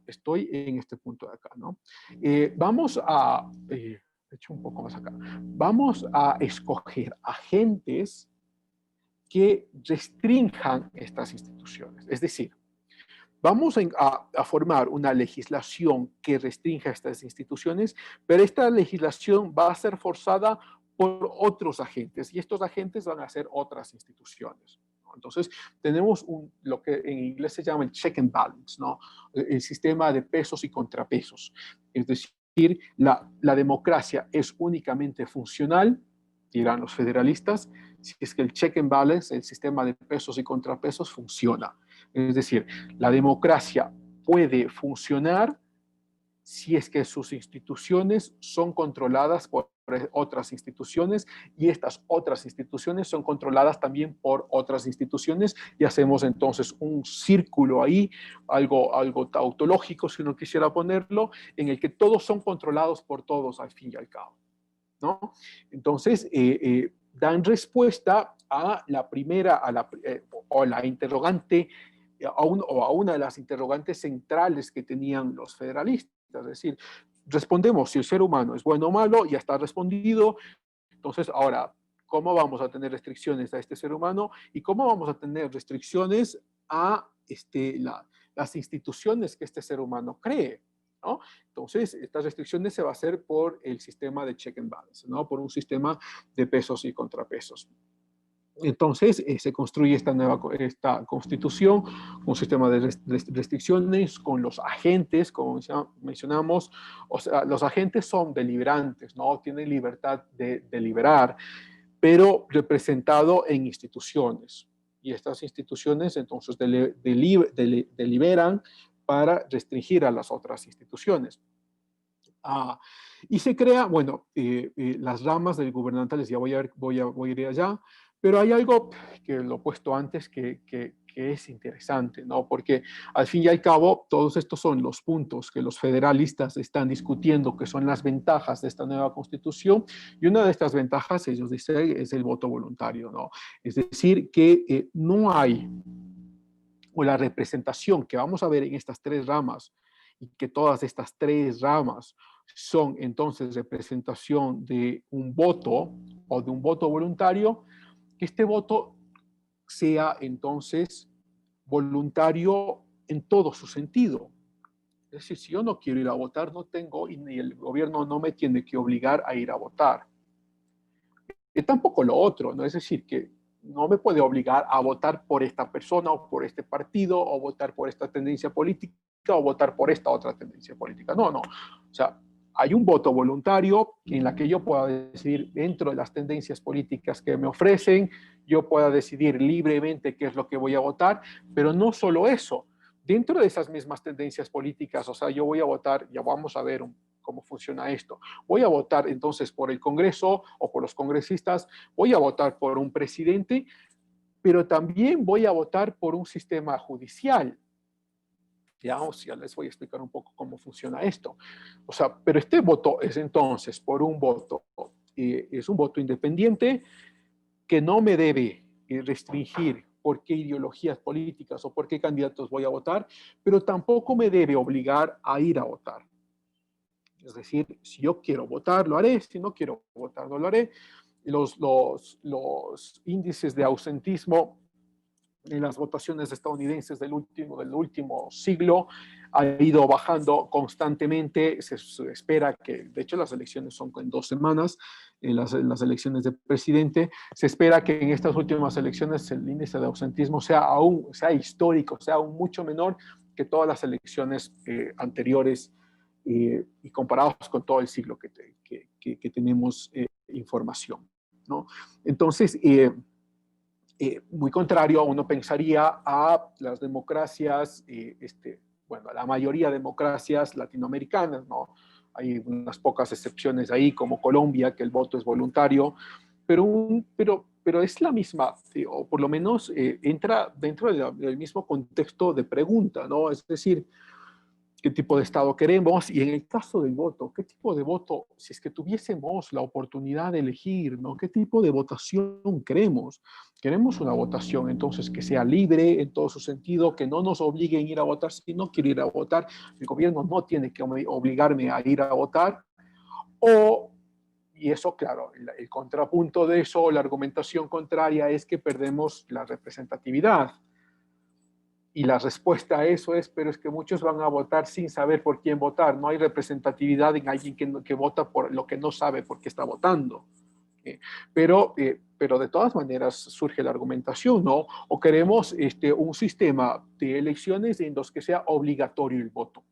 Estoy en este punto de acá, ¿no? Vamos a escoger agentes que restrinjan estas instituciones. Es decir, vamos a formar una legislación que restrinja estas instituciones, pero esta legislación va a ser forzada por otros agentes y estos agentes van a ser otras instituciones. Entonces, tenemos lo que en inglés se llama el check and balance, ¿no? El sistema de pesos y contrapesos. Es decir, la democracia es únicamente funcional, dirán los federalistas, si es que el check and balance, el sistema de pesos y contrapesos, funciona. Es decir, la democracia puede funcionar si es que sus instituciones son controladas por otras instituciones y estas otras instituciones son controladas también por otras instituciones y hacemos entonces un círculo ahí, algo tautológico si uno quisiera ponerlo, en el que todos son controlados por todos al fin y al cabo, ¿no? Entonces, dan respuesta a la primera, o la interrogante, o a una de las interrogantes centrales que tenían los federalistas. Es decir, respondemos si el ser humano es bueno o malo, ya está respondido. Entonces, ahora, ¿cómo vamos a tener restricciones a este ser humano? ¿Y cómo vamos a tener restricciones a las instituciones que este ser humano cree? ¿No? Entonces, estas restricciones se va a hacer por el sistema de check and balance, ¿no? Por un sistema de pesos y contrapesos. Entonces, se construye esta constitución, un sistema de restricciones con los agentes, como mencionamos. O sea, los agentes son deliberantes, ¿no? Tienen libertad de deliberar, pero representado en instituciones. Y estas instituciones, entonces, deliberan para restringir a las otras instituciones. Y se crea, bueno, las ramas del gubernamentales, ya voy a ir allá, pero hay algo que lo he puesto antes que es interesante, ¿no? Porque al fin y al cabo, todos estos son los puntos que los federalistas están discutiendo, que son las ventajas de esta nueva constitución, y una de estas ventajas, ellos dicen, es el voto voluntario, ¿no? Es decir, que no hay, o la representación que vamos a ver en estas tres ramas, y que todas estas tres ramas son entonces representación de un voto o de un voto voluntario, que este voto sea entonces voluntario en todo su sentido. Es decir, si yo no quiero ir a votar, no tengo, y el gobierno no me tiene que obligar a ir a votar. Y tampoco lo otro, ¿no? Es decir, que no me puede obligar a votar por esta persona o por este partido o votar por esta tendencia política o votar por esta otra tendencia política. No. O sea, hay un voto voluntario en la que yo pueda decidir dentro de las tendencias políticas que me ofrecen, yo pueda decidir libremente qué es lo que voy a votar, pero no solo eso. Dentro de esas mismas tendencias políticas, o sea, yo voy a votar, ya vamos a ver cómo funciona esto. Voy a votar entonces por el Congreso o por los congresistas, voy a votar por un presidente, pero también voy a votar por un sistema judicial. Ya les voy a explicar un poco cómo funciona esto. O sea, pero este voto es entonces por un voto, es un voto independiente que no me debe restringir por qué ideologías políticas o por qué candidatos voy a votar, pero tampoco me debe obligar a ir a votar. Es decir, si yo quiero votar, lo haré, si no quiero votar, no lo haré. Los índices de ausentismo en las votaciones estadounidenses del último siglo ha ido bajando constantemente. Se espera que, de hecho, las elecciones son en 2 semanas, las elecciones de presidente. Se espera que en estas últimas elecciones el índice de ausentismo sea histórico, sea aún mucho menor que todas las elecciones anteriores y comparados con todo el siglo que tenemos información, ¿no? Entonces, muy contrario, uno pensaría a las democracias, bueno, a la mayoría de democracias latinoamericanas, ¿no? Hay unas pocas excepciones ahí, como Colombia, que el voto es voluntario, pero es la misma, o por lo menos entra dentro del mismo contexto de pregunta, ¿no? Es decir, qué tipo de Estado queremos y en el caso del voto, qué tipo de voto, si es que tuviésemos la oportunidad de elegir, ¿no? ¿Qué tipo de votación queremos? Queremos una votación entonces que sea libre en todo su sentido, que no nos obliguen a ir a votar. Si no quiero ir a votar, el gobierno no tiene que obligarme a ir a votar. Y eso, claro, el contrapunto de eso, la argumentación contraria es que perdemos la representatividad. Y la respuesta a eso es, pero es que muchos van a votar sin saber por quién votar. No hay representatividad en alguien que vota por lo que no sabe por qué está votando. Pero de todas maneras surge la argumentación, ¿no? O queremos un sistema de elecciones en los que sea obligatorio el voto.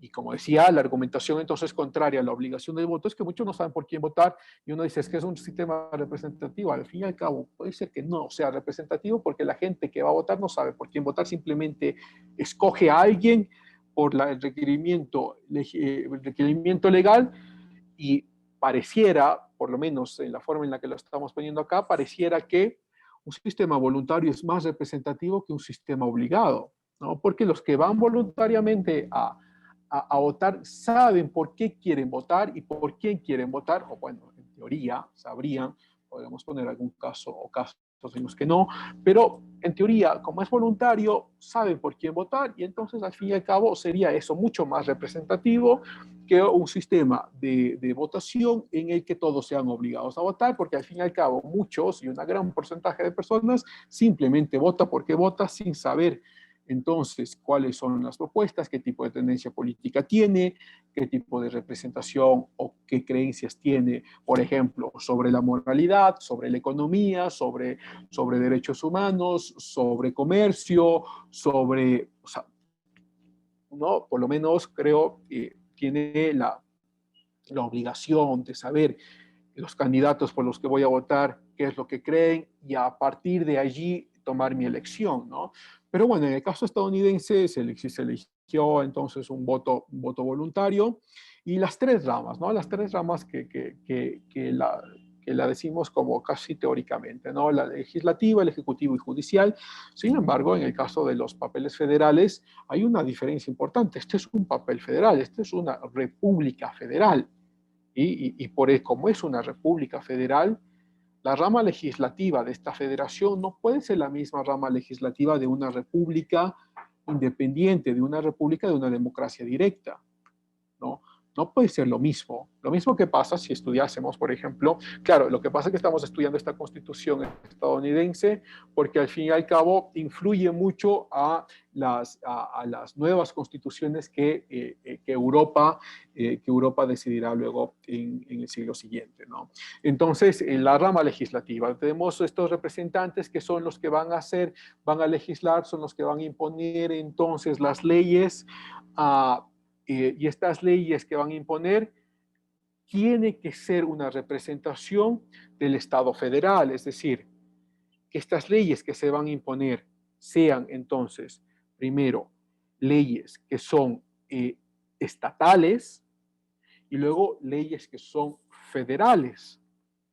Y como decía, la argumentación entonces contraria a la obligación del voto es que muchos no saben por quién votar y uno dice, es que es un sistema representativo. Al fin y al cabo, puede ser que no sea representativo porque la gente que va a votar no sabe por quién votar, simplemente escoge a alguien por el requerimiento legal y pareciera, por lo menos en la forma en la que lo estamos poniendo acá, pareciera que un sistema voluntario es más representativo que un sistema obligado, ¿no? Porque los que van voluntariamente a votar saben por qué quieren votar y por quién quieren votar, o bueno, en teoría sabrían, podríamos poner algún caso o casos en los que no, pero en teoría, como es voluntario, saben por quién votar y entonces al fin y al cabo sería eso mucho más representativo que un sistema de votación en el que todos sean obligados a votar, porque al fin y al cabo muchos y un gran porcentaje de personas simplemente vota porque vota sin saber entonces cuáles son las propuestas, qué tipo de tendencia política tiene, qué tipo de representación o qué creencias tiene, por ejemplo, sobre la moralidad, sobre la economía, sobre derechos humanos, sobre comercio, sobre, o sea, ¿no? Por lo menos creo que tiene la obligación de saber los candidatos por los que voy a votar, qué es lo que creen y a partir de allí tomar mi elección, ¿no? Pero bueno, en el caso estadounidense se eligió entonces un voto voluntario y las tres ramas, ¿no? Las tres ramas que la decimos como casi teóricamente, ¿no? La legislativa, el ejecutivo y judicial. Sin embargo, en el caso de los papeles federales hay una diferencia importante. Este es un papel federal, este es una república federal. Y como es una república federal, la rama legislativa de esta federación no puede ser la misma rama legislativa de una república independiente, de una república de una democracia directa, ¿no? No puede ser lo mismo. Lo mismo que pasa si estudiásemos, por ejemplo, claro, lo que pasa es que estamos estudiando esta constitución estadounidense porque al fin y al cabo influye mucho a las nuevas constituciones que Europa decidirá luego en el siglo siguiente, ¿no? Entonces, en la rama legislativa tenemos estos representantes que son los que van a legislar, son los que van a imponer entonces las leyes y estas leyes que van a imponer tiene que ser una representación del Estado federal, es decir, que estas leyes que se van a imponer sean entonces, primero, leyes que son estatales y luego leyes que son federales,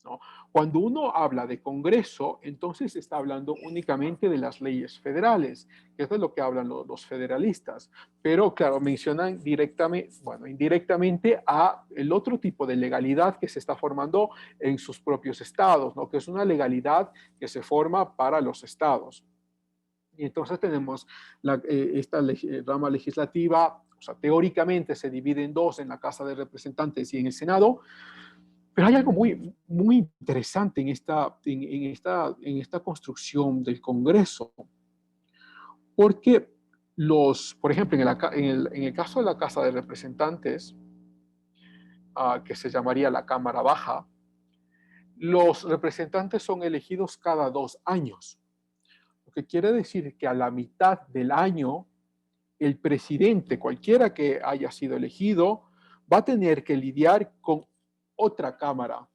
¿no? Cuando uno habla de Congreso, entonces está hablando únicamente de las leyes federales, que es de lo que hablan los federalistas. Pero, claro, mencionan indirectamente a el otro tipo de legalidad que se está formando en sus propios estados, ¿no? Que es una legalidad que se forma para los estados. Y entonces tenemos esta rama legislativa, o sea, teóricamente se divide en dos, en la Casa de Representantes y en el Senado. Pero hay algo muy, muy interesante en esta construcción del Congreso, porque por ejemplo, en el caso de la Casa de Representantes, que se llamaría la Cámara Baja, los representantes son elegidos cada 2 años, lo que quiere decir que a la mitad del año el presidente, cualquiera que haya sido elegido, va a tener que lidiar con otra cámara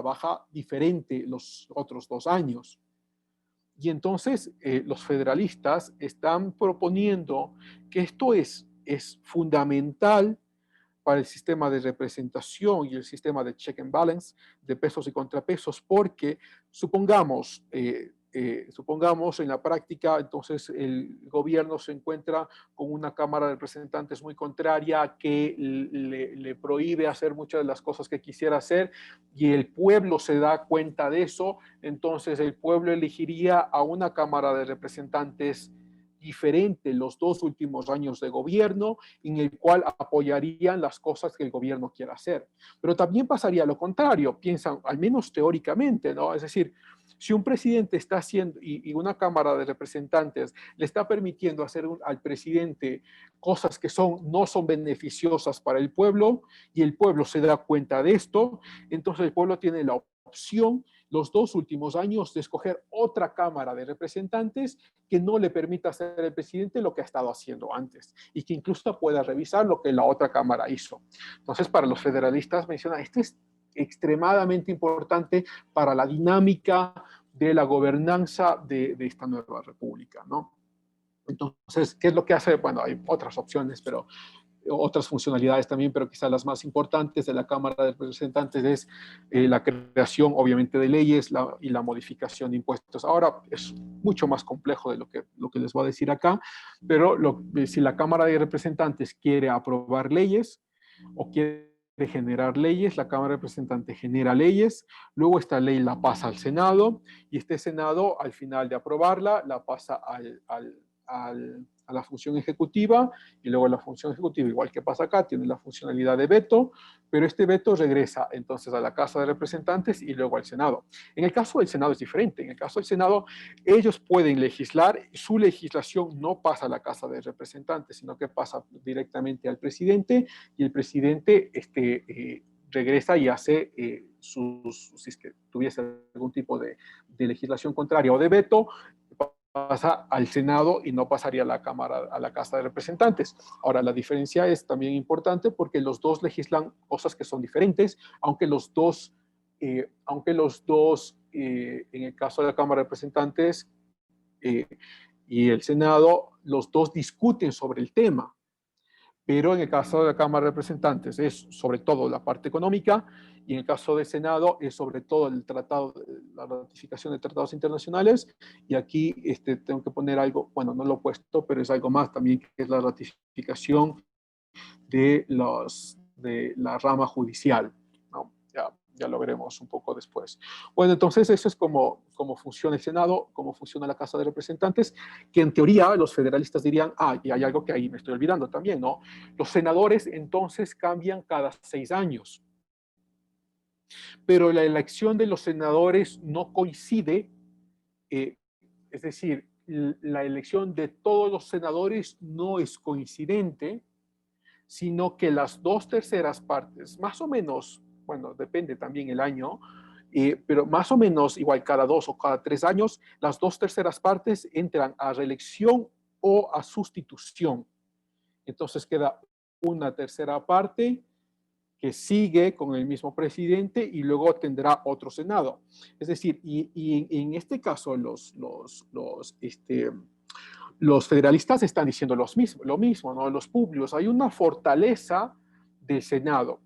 baja diferente los otros 2 años. Y entonces los federalistas están proponiendo que esto es fundamental para el sistema de representación y el sistema de check and balance de pesos y contrapesos, porque supongamos en la práctica, entonces el gobierno se encuentra con una Cámara de Representantes muy contraria que le prohíbe hacer muchas de las cosas que quisiera hacer y el pueblo se da cuenta de eso, entonces el pueblo elegiría a una Cámara de Representantes diferente los 2 últimos años de gobierno, en el cual apoyarían las cosas que el gobierno quiera hacer. Pero también pasaría lo contrario, piensan, al menos teóricamente, ¿no? Es decir, si un presidente está haciendo, y una Cámara de Representantes le está permitiendo hacer al presidente cosas que no son beneficiosas para el pueblo, y el pueblo se da cuenta de esto, entonces el pueblo tiene la opción los 2 últimos años de escoger otra Cámara de Representantes que no le permita hacer al presidente lo que ha estado haciendo antes y que incluso pueda revisar lo que la otra Cámara hizo. Entonces, para los federalistas menciona, esto es extremadamente importante para la dinámica de la gobernanza de esta nueva república, ¿no? Entonces, ¿qué es lo que hace? Bueno, hay otras opciones, pero otras funcionalidades también, pero quizás las más importantes de la Cámara de Representantes es la creación, obviamente, de leyes y la modificación de impuestos. Ahora es mucho más complejo de lo que les voy a decir acá, pero si la Cámara de Representantes quiere aprobar leyes o quiere generar leyes, la Cámara de Representantes genera leyes, luego esta ley la pasa al Senado y este Senado, al final de aprobarla, la pasa a la función ejecutiva y luego la función ejecutiva, igual que pasa acá, tiene la funcionalidad de veto, pero este veto regresa entonces a la Casa de Representantes y luego al Senado. En el caso del Senado es diferente. En el caso del Senado, ellos pueden legislar, su legislación no pasa a la Casa de Representantes, sino que pasa directamente al presidente y el presidente regresa y hace si es que tuviese algún tipo de legislación contraria o de veto, pasa al Senado y no pasaría a la Casa de Representantes. Ahora, la diferencia es también importante porque los dos legislan cosas que son diferentes, aunque los dos, en el caso de la Cámara de Representantes y el Senado, los dos discuten sobre el tema. Pero en el caso de la Cámara de Representantes es sobre todo la parte económica y en el caso del Senado es sobre todo la ratificación de tratados internacionales y aquí tengo que poner algo, bueno, no lo he puesto, pero es algo más también, que es la ratificación de la rama judicial, ¿no? Ya lo veremos un poco después. Bueno, entonces eso es cómo funciona el Senado, cómo funciona la Casa de Representantes, que en teoría los federalistas dirían, y hay algo que ahí me estoy olvidando también, ¿no? Los senadores entonces cambian cada 6 años. Pero la elección de los senadores no coincide, es decir, la elección de todos los senadores no es coincidente, sino que las 2/3 partes, más o menos, bueno, depende también el año, pero más o menos igual cada 2 o cada 3 años, las 2/3 partes entran a reelección o a sustitución. Entonces queda una tercera parte que sigue con el mismo presidente y luego tendrá otro Senado. Es decir, y en este caso los federalistas están diciendo lo mismo, ¿no? Los publios, hay una fortaleza del Senado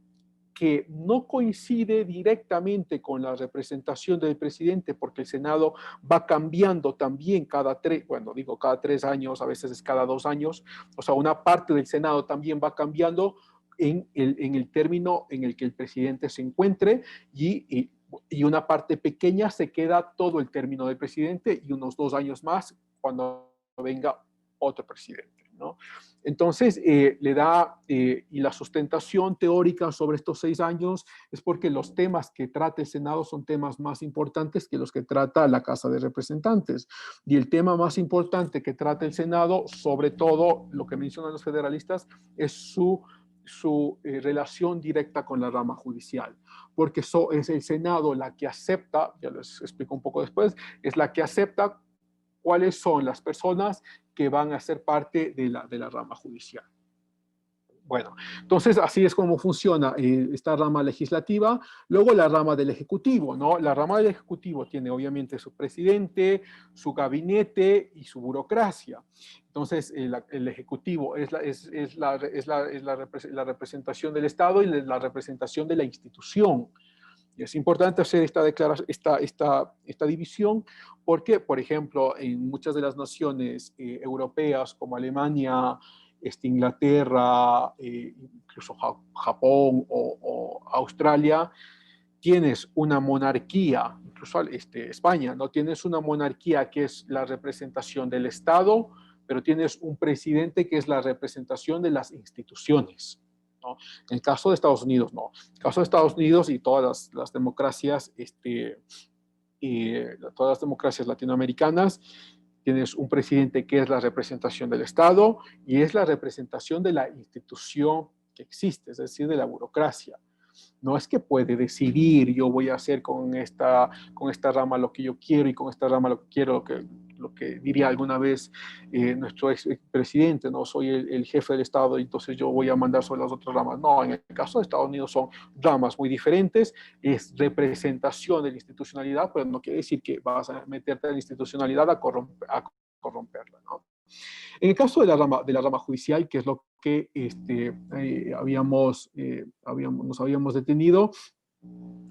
que no coincide directamente con la representación del presidente, porque el Senado va cambiando también cada 3 años, a veces es cada 2 años, o sea, una parte del Senado también va cambiando en el término en el que el presidente se encuentre y una parte pequeña se queda todo el término del presidente y unos 2 años más cuando venga otro presidente, ¿no? Entonces, y la sustentación teórica sobre estos 6 años es porque los temas que trata el Senado son temas más importantes que los que trata la Casa de Representantes. Y el tema más importante que trata el Senado, sobre todo lo que mencionan los federalistas, es su relación directa con la rama judicial, porque es el Senado la que acepta, ya les explico un poco después, es la que acepta cuáles son las personas que van a ser parte de la rama judicial. Bueno, entonces así es como funciona esta rama legislativa. Luego la rama del Ejecutivo, ¿no? La rama del Ejecutivo tiene obviamente su presidente, su gabinete y su burocracia. Entonces el Ejecutivo es la representación del Estado y la representación de la institución. Y es importante hacer esta división porque, por ejemplo, en muchas de las naciones europeas como Alemania, Inglaterra, incluso Japón o Australia, tienes una monarquía, incluso España, ¿no? Tienes una monarquía que es la representación del Estado, pero tienes un presidente que es la representación de las instituciones, ¿no? En el caso de Estados Unidos, no. En el caso de Estados Unidos y todas las democracias, todas las democracias latinoamericanas, tienes un presidente que es la representación del Estado y es la representación de la institución que existe, es decir, de la burocracia. No es que puede decidir, yo voy a hacer con esta rama lo que yo quiero y con esta rama lo que quiero, lo que diría alguna vez nuestro expresidente, no soy el jefe del Estado y entonces yo voy a mandar sobre las otras ramas. No, en el caso de Estados Unidos son ramas muy diferentes, es representación de la institucionalidad, pero no quiere decir que vas a meterte en la institucionalidad a corromperla, ¿no? En el caso de la rama judicial, que es lo que nos habíamos detenido,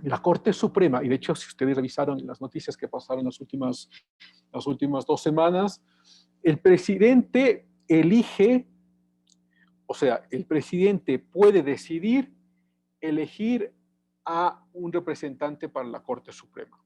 la Corte Suprema, y de hecho si ustedes revisaron las noticias que pasaron las últimas 2 semanas, el presidente elige, o sea, el presidente puede decidir elegir a un representante para la Corte Suprema.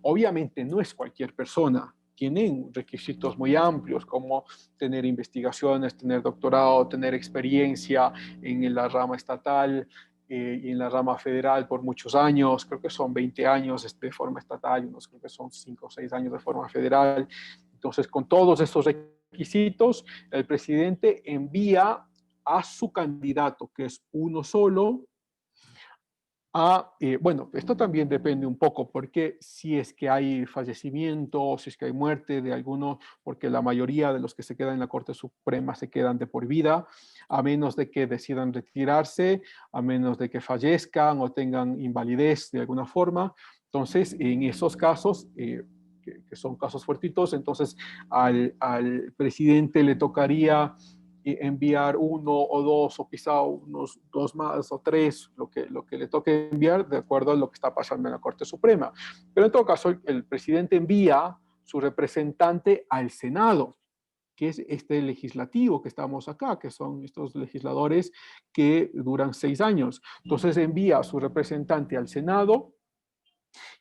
Obviamente no es cualquier persona, tienen requisitos muy amplios como tener investigaciones, tener doctorado, tener experiencia en la rama estatal y en la rama federal por muchos años, creo que son 20 años de forma estatal, unos creo que son 5 o 6 años de forma federal. Entonces, con todos estos requisitos, el presidente envía a su candidato, que es uno solo, bueno, esto también depende un poco, porque si es que hay fallecimiento, si es que hay muerte de alguno, porque la mayoría de los que se quedan en la Corte Suprema se quedan de por vida, a menos de que decidan retirarse, a menos de que fallezcan o tengan invalidez de alguna forma. Entonces, en esos casos, que son casos fuertitos, entonces al presidente le tocaría enviar uno o dos, o quizá unos 2 más o 3, lo que le toque enviar de acuerdo a lo que está pasando en la Corte Suprema. Pero en todo caso, el presidente envía su representante al Senado, que es este legislativo que estamos acá, que son estos legisladores que duran 6 años. Entonces envía a su representante al Senado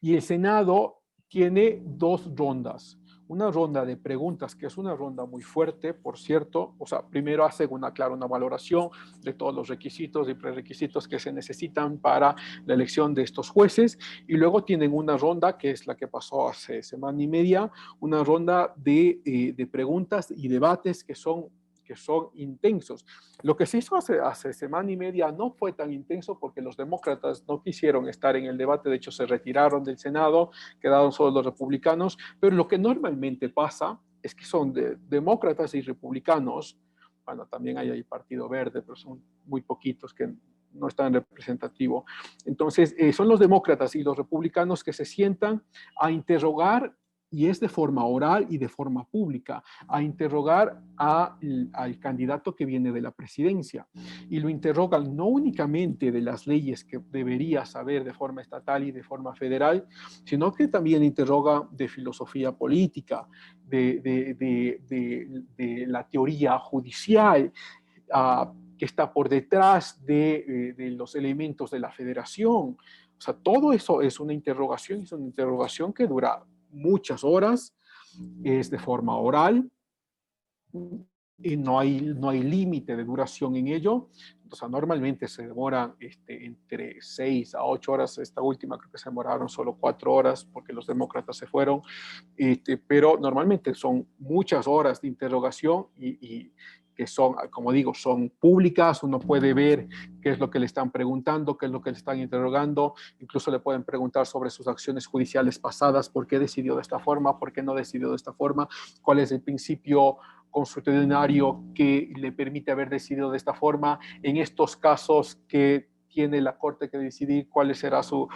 y el Senado tiene 2 rondas. Una ronda de preguntas, que es una ronda muy fuerte, por cierto. O sea, primero hacen una valoración de todos los requisitos y prerequisitos que se necesitan para la elección de estos jueces, y luego tienen una ronda, que es la que pasó hace semana y media, una ronda de preguntas y debates que son intensos. Lo que se hizo hace semana y media no fue tan intenso porque los demócratas no quisieron estar en el debate, de hecho se retiraron del Senado, quedaron solo los republicanos, pero lo que normalmente pasa es que son demócratas y republicanos, bueno, también hay Partido Verde, pero son muy poquitos que no están representativos. Entonces, son los demócratas y los republicanos que se sientan a interrogar, y es de forma oral y de forma pública, a interrogar al candidato que viene de la presidencia. Y lo interrogan no únicamente de las leyes que debería saber de forma estatal y de forma federal, sino que también interrogan de filosofía política, de la teoría judicial, que está por detrás de los elementos de la federación. O sea, todo eso es una interrogación que dura muchas horas, es de forma oral y no hay límite de duración en ello. O sea, normalmente se demoran entre 6 a 8 horas. Esta última creo que se demoraron solo 4 horas porque los demócratas se fueron, pero normalmente son muchas horas de interrogación y que son, como digo, son públicas, uno puede ver qué es lo que le están preguntando, qué es lo que le están interrogando, incluso le pueden preguntar sobre sus acciones judiciales pasadas, por qué decidió de esta forma, por qué no decidió de esta forma, cuál es el principio consuetudinario que le permite haber decidido de esta forma, en estos casos que tiene la Corte que decidir cuál será su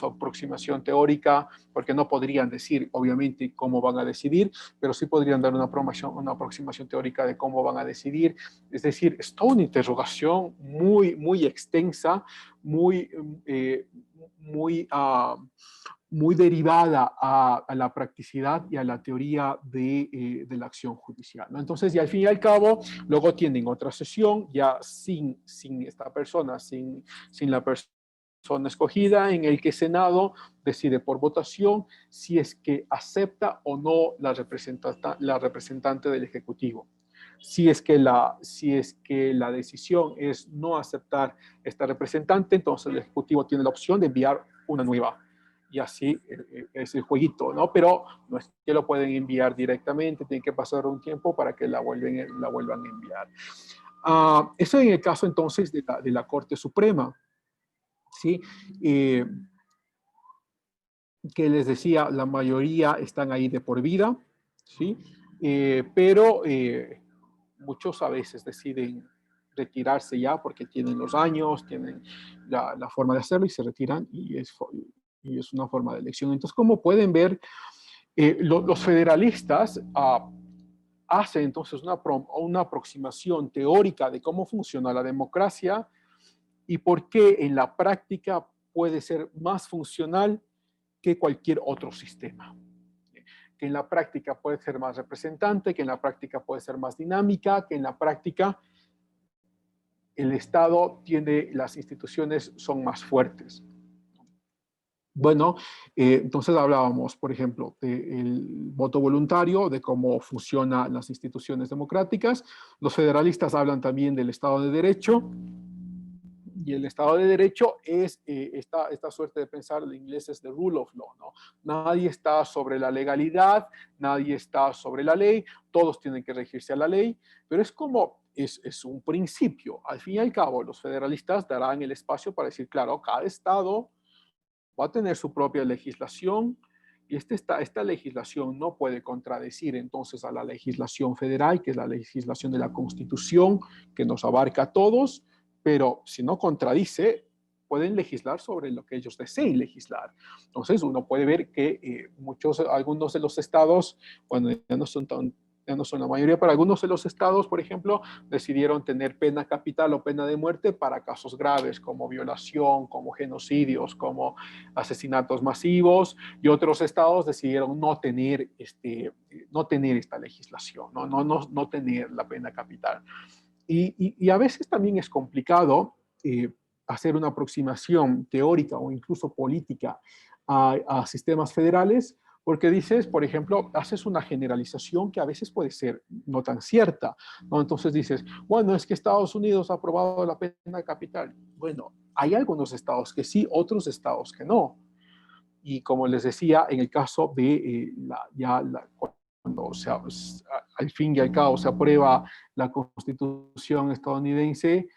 aproximación teórica, porque no podrían decir, obviamente, cómo van a decidir, pero sí podrían dar una aproximación teórica de cómo van a decidir. Es decir, es toda una interrogación muy, muy extensa, muy, muy derivada a la practicidad y a la teoría de la acción judicial, ¿no? Entonces, y al fin y al cabo, luego tienen otra sesión, ya sin esta persona, sin la persona escogida, en el que el Senado decide por votación si es que acepta o no la representante del Ejecutivo. Si es que la decisión es no aceptar esta representante, entonces el Ejecutivo tiene la opción de enviar una nueva. Y así es el jueguito, ¿no? Pero no es que lo pueden enviar directamente, tiene que pasar un tiempo para que la vuelvan a enviar. Eso en el caso entonces de la Corte Suprema, ¿sí? Que les decía, la mayoría están ahí de por vida, ¿sí? Pero muchos a veces deciden retirarse ya porque tienen los años, tienen la forma de hacerlo y se retiran y es una forma de elección. Entonces, como pueden ver, los federalistas hacen entonces una aproximación teórica de cómo funciona la democracia y por qué en la práctica puede ser más funcional que cualquier otro sistema. Que en la práctica puede ser más representante, que en la práctica puede ser más dinámica, que en la práctica el Estado tiene, las instituciones son más fuertes. Bueno, entonces hablábamos, por ejemplo, del voto voluntario, de cómo funcionan las instituciones democráticas. Los federalistas hablan también del Estado de Derecho. Y el Estado de Derecho es esta suerte de pensar, en inglés es the rule of law, ¿no? Nadie está sobre la legalidad, nadie está sobre la ley, todos tienen que regirse a la ley, pero es como, es un principio. Al fin y al cabo, los federalistas darán el espacio para decir, claro, cada Estado va a tener su propia legislación y esta legislación no puede contradecir entonces a la legislación federal, que es la legislación de la Constitución, que nos abarca a todos, pero si no contradice, pueden legislar sobre lo que ellos deseen legislar. Entonces uno puede ver que algunos de los estados, bueno, ya no son la mayoría, pero algunos de los estados, por ejemplo, decidieron tener pena capital o pena de muerte para casos graves como violación, como genocidios, como asesinatos masivos, y otros estados decidieron no tener esta legislación, no tener la pena capital. Y a veces también es complicado hacer una aproximación teórica o incluso política a sistemas federales, porque dices, por ejemplo, haces una generalización que a veces puede ser no tan cierta, ¿no? Entonces dices, bueno, es que Estados Unidos ha aprobado la pena capital. Bueno, hay algunos estados que sí, otros estados que no. Y como les decía, en el caso de cuando al fin y al cabo se aprueba la Constitución estadounidense,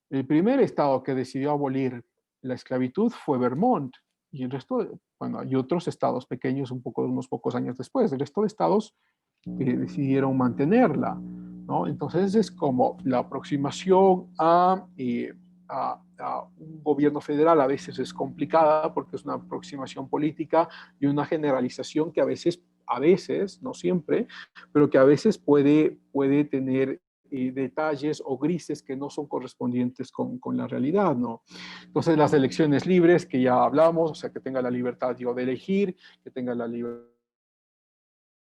el primer estado que decidió abolir la esclavitud fue Vermont, y el resto, bueno, hay otros estados pequeños unos pocos años después, el resto de estados decidieron mantenerla, ¿no? Entonces es como la aproximación a un gobierno federal a veces es complicada porque es una aproximación política y una generalización que a veces, no siempre, pero que a veces puede tener detalles o grises que no son correspondientes con la realidad, ¿no? Entonces las elecciones libres que ya hablamos, o sea, que tenga la libertad yo de elegir, que tenga la libertad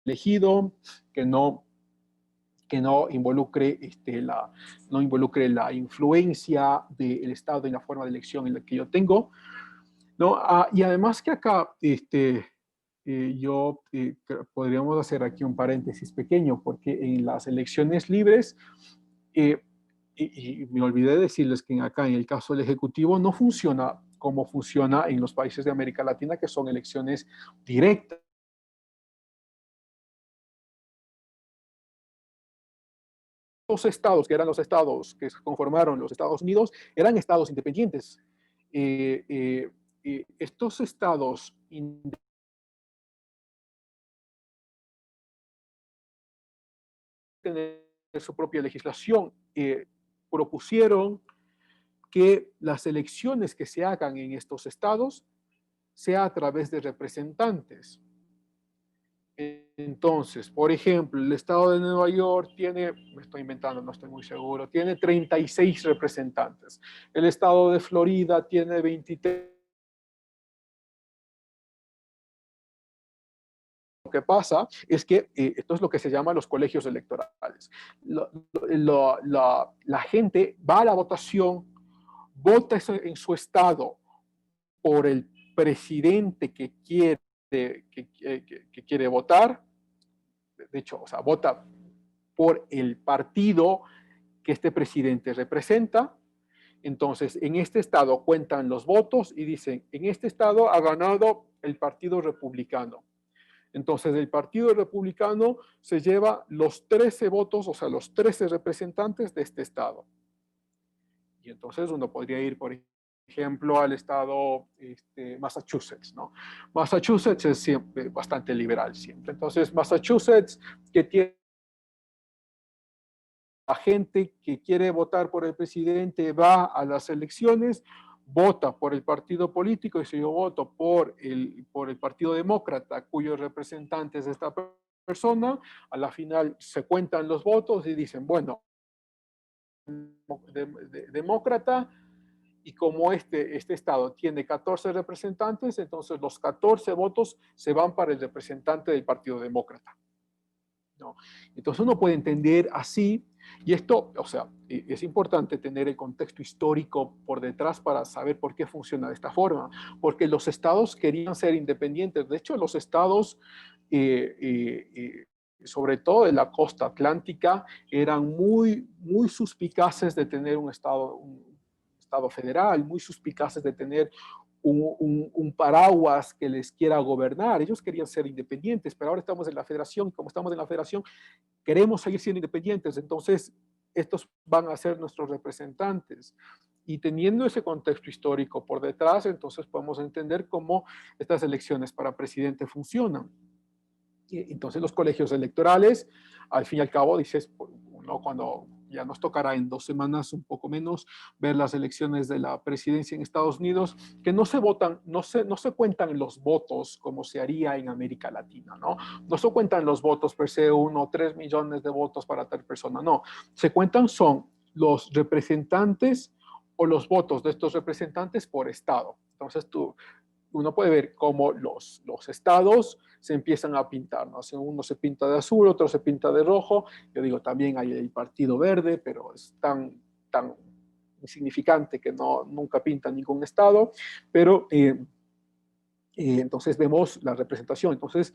de elegido, que no involucre la influencia del Estado en la forma de elección en la que yo tengo, ¿no? Y además que acá podríamos hacer aquí un paréntesis pequeño, porque en las elecciones libres, y me olvidé decirles que acá en el caso del Ejecutivo no funciona como funciona en los países de América Latina, que son elecciones directas. estos estados, que eran los estados que conformaron los Estados Unidos, eran estados independientes. Estos estados tener su propia legislación, propusieron que las elecciones que se hagan en estos estados sea a través de representantes. Entonces, por ejemplo, el estado de Nueva York tiene, me estoy inventando, no estoy muy seguro, tiene 36 representantes. El estado de Florida tiene 23. Lo que pasa es que esto es lo que se llama los colegios electorales. La gente va a la votación, vota en su estado por el presidente que quiere votar. De hecho, o sea, vota por el partido que este presidente representa. Entonces, en este estado cuentan los votos y dicen, en este estado ha ganado el Partido Republicano. Entonces, el Partido Republicano se lleva los 13 votos, o sea, los 13 representantes de este estado. Y entonces uno podría ir, por ejemplo, al estado Massachusetts, ¿no? Massachusetts es siempre bastante liberal siempre. Entonces, Massachusetts, que tiene la gente que quiere votar por el presidente, va a las elecciones, vota por el partido político, y si yo voto por el Partido Demócrata, cuyos representantes de esta persona, a la final se cuentan los votos y dicen, bueno, demócrata, y como este estado tiene 14 representantes, entonces los 14 votos se van para el representante del Partido Demócrata, ¿no? Entonces uno puede entender así, y esto, o sea, es importante tener el contexto histórico por detrás para saber por qué funciona de esta forma, porque los estados querían ser independientes. De hecho, los estados, sobre todo de la costa atlántica, eran muy suspicaces de tener un estado federal, muy suspicaces de tener un paraguas que les quiera gobernar. Ellos querían ser independientes, pero ahora estamos en la federación, y como estamos en la federación, queremos seguir siendo independientes, entonces estos van a ser nuestros representantes. Y teniendo ese contexto histórico por detrás, entonces podemos entender cómo estas elecciones para presidente funcionan. Y entonces los colegios electorales, al fin y al cabo, dices, ¿no? Cuando ya nos tocará en 2 semanas, un poco menos, ver las elecciones de la presidencia en Estados Unidos, que no se votan, no se cuentan los votos como se haría en América Latina, ¿no? No se cuentan los votos per se, 1 o 3 millones de votos para tal persona, no. Se cuentan son los representantes o los votos de estos representantes por estado. Entonces uno puede ver cómo los estados se empiezan a pintar, ¿no? Uno se pinta de azul, otro se pinta de rojo. Yo digo, también hay el Partido Verde, pero es tan insignificante que nunca pinta ningún estado. Pero entonces vemos la representación. Entonces,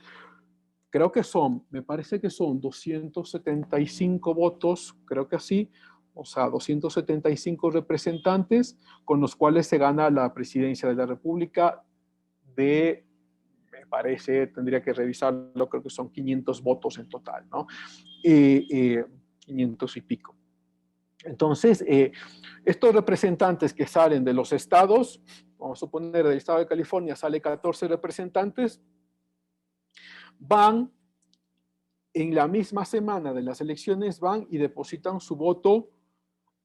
creo que me parece que son 275 votos, creo que así, o sea, 275 representantes con los cuales se gana la presidencia de la República me parece, tendría que revisarlo, creo que son 500 votos en total, ¿no? 500 y pico. Entonces, estos representantes que salen de los estados, vamos a suponer del estado de California sale 14 representantes, van en la misma semana de las elecciones, van y depositan su voto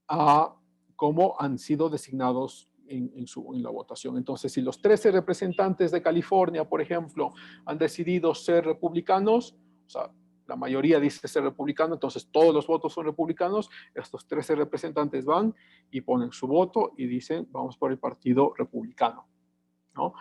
a cómo han sido designados en la votación. Entonces, si los 13 representantes de California, por ejemplo, han decidido ser republicanos, o sea, la mayoría dice ser republicano, entonces todos los votos son republicanos, estos 13 representantes van y ponen su voto y dicen, vamos por el Partido Republicano, ¿no?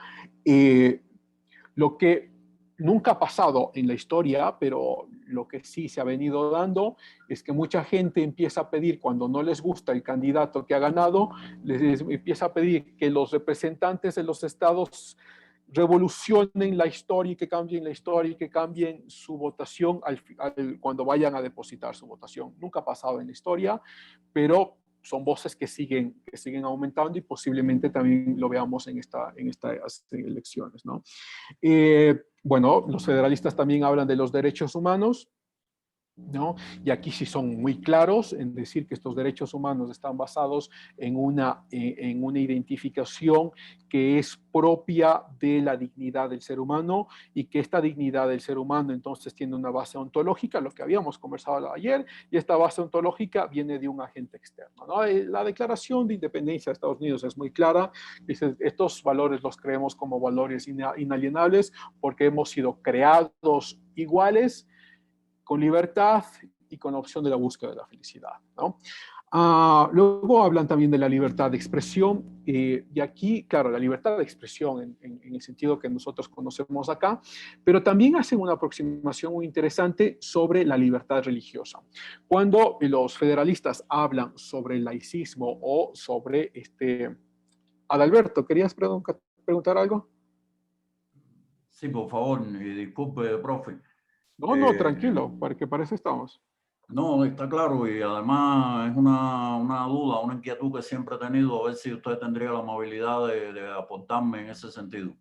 Lo que nunca ha pasado en la historia, pero lo que sí se ha venido dando es que mucha gente empieza a pedir, cuando no les gusta el candidato que ha ganado, les empieza a pedir que los representantes de los estados revolucionen la historia y que cambien la historia y que cambien su votación cuando vayan a depositar su votación. Nunca ha pasado en la historia, pero son voces que siguen aumentando y posiblemente también lo veamos en estas elecciones, ¿no? Bueno, los federalistas también hablan de los derechos humanos. ¿no? Y aquí sí son muy claros en decir que estos derechos humanos están basados en una identificación que es propia de la dignidad del ser humano y que esta dignidad del ser humano entonces tiene una base ontológica, lo que habíamos conversado ayer, y esta base ontológica viene de un agente externo, ¿no? La Declaración de Independencia de Estados Unidos es muy clara, dice, estos valores los creemos como valores inalienables porque hemos sido creados iguales, con libertad y con la opción de la búsqueda de la felicidad, ¿no? Luego hablan también de la libertad de expresión, y aquí, claro, la libertad de expresión en el sentido que nosotros conocemos acá, pero también hacen una aproximación muy interesante sobre la libertad religiosa. Cuando los federalistas hablan sobre el laicismo o sobre Adalberto, ¿querías preguntar algo? Sí, por favor, y disculpe, profe. No, tranquilo, para eso estamos. No, está claro, y además es una duda, una inquietud que siempre he tenido, a ver si usted tendría la amabilidad de aportarme en ese sentido.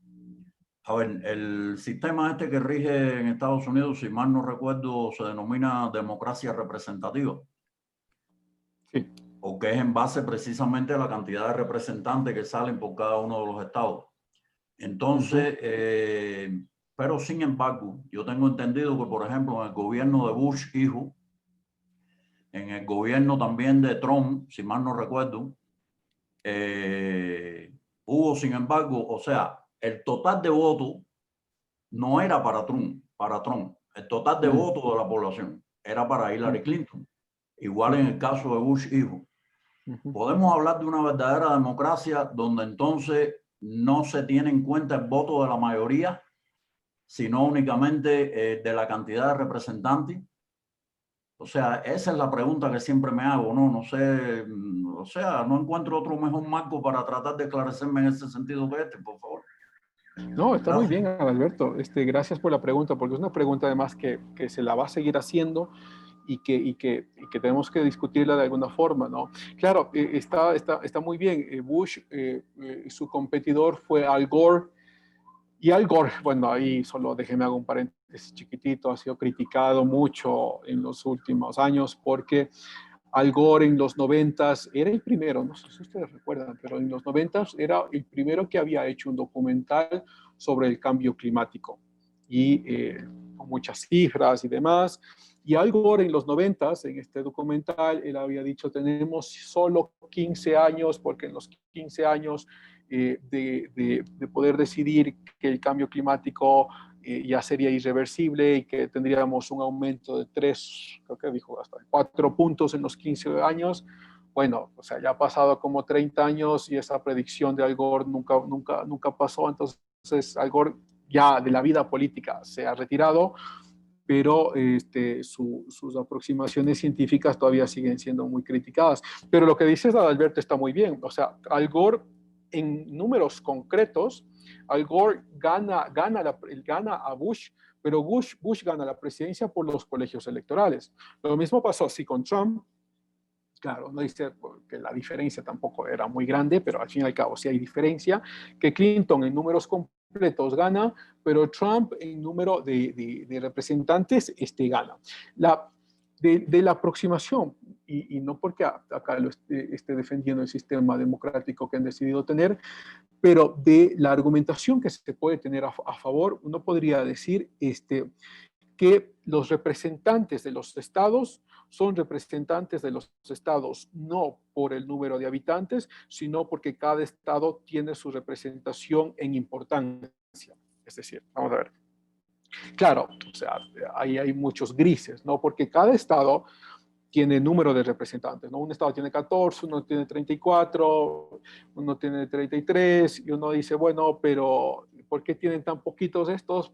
A ver, el sistema este que rige en Estados Unidos, si mal no recuerdo, se denomina democracia representativa. Sí. O que es en base precisamente a la cantidad de representantes que salen por cada uno de los estados. Entonces, pero sin embargo, yo tengo entendido que, por ejemplo, en el gobierno de Bush hijo, en el gobierno también de Trump, si mal no recuerdo, hubo, sin embargo, o sea, el total de votos no era para Trump, el total de votos de la población era para Hillary Clinton. Igual en el caso de Bush hijo. Podemos hablar de una verdadera democracia donde entonces no se tiene en cuenta el voto de la mayoría, sino únicamente de la cantidad de representantes. O sea, esa es la pregunta que siempre me hago, ¿no? No sé, o sea, no encuentro otro mejor marco para tratar de esclarecerme en ese sentido que por favor. No, está muy bien, Alberto. Gracias por la pregunta, porque es una pregunta además que se la va a seguir haciendo y que tenemos que discutirla de alguna forma, ¿no? Claro, está muy bien. Bush, su competidor fue Al Gore, y Al Gore, bueno, ahí solo déjeme hago un paréntesis chiquitito, ha sido criticado mucho en los últimos años porque Al Gore en los 90s era el primero, no sé si ustedes recuerdan, pero en los 90s era el primero que había hecho un documental sobre el cambio climático y con muchas cifras y demás. Y Al Gore en los 90s, en este documental, él había dicho, tenemos solo 15 años, porque en los 15 años de poder decidir que el cambio climático ya sería irreversible y que tendríamos un aumento de 3, creo que dijo hasta 4 puntos en los 15 años. Bueno, o sea, ya ha pasado como 30 años y esa predicción de Al Gore nunca pasó. Entonces, Al Gore ya de la vida política se ha retirado, pero sus aproximaciones científicas todavía siguen siendo muy criticadas. Pero lo que dices, Adalberto, está muy bien. O sea, Al Gore, en números concretos, Al Gore gana a Bush, pero Bush gana la presidencia por los colegios electorales. Lo mismo pasó así con Trump. Claro, no dice que la diferencia tampoco era muy grande, pero al fin y al cabo sí hay diferencia, que Clinton en números completos gana, pero Trump en número de representantes gana. De la aproximación, y no porque acá esté defendiendo el sistema democrático que han decidido tener, pero de la argumentación que se puede tener a favor, uno podría decir que los representantes de los estados son representantes de los estados no por el número de habitantes, sino porque cada estado tiene su representación en importancia. Es decir, vamos a ver. Claro, o sea, ahí hay muchos grises, ¿no? Porque cada estado tiene número de representantes, ¿no? Un estado tiene 14, uno tiene 34, uno tiene 33, y uno dice, bueno, pero ¿por qué tienen tan poquitos estos?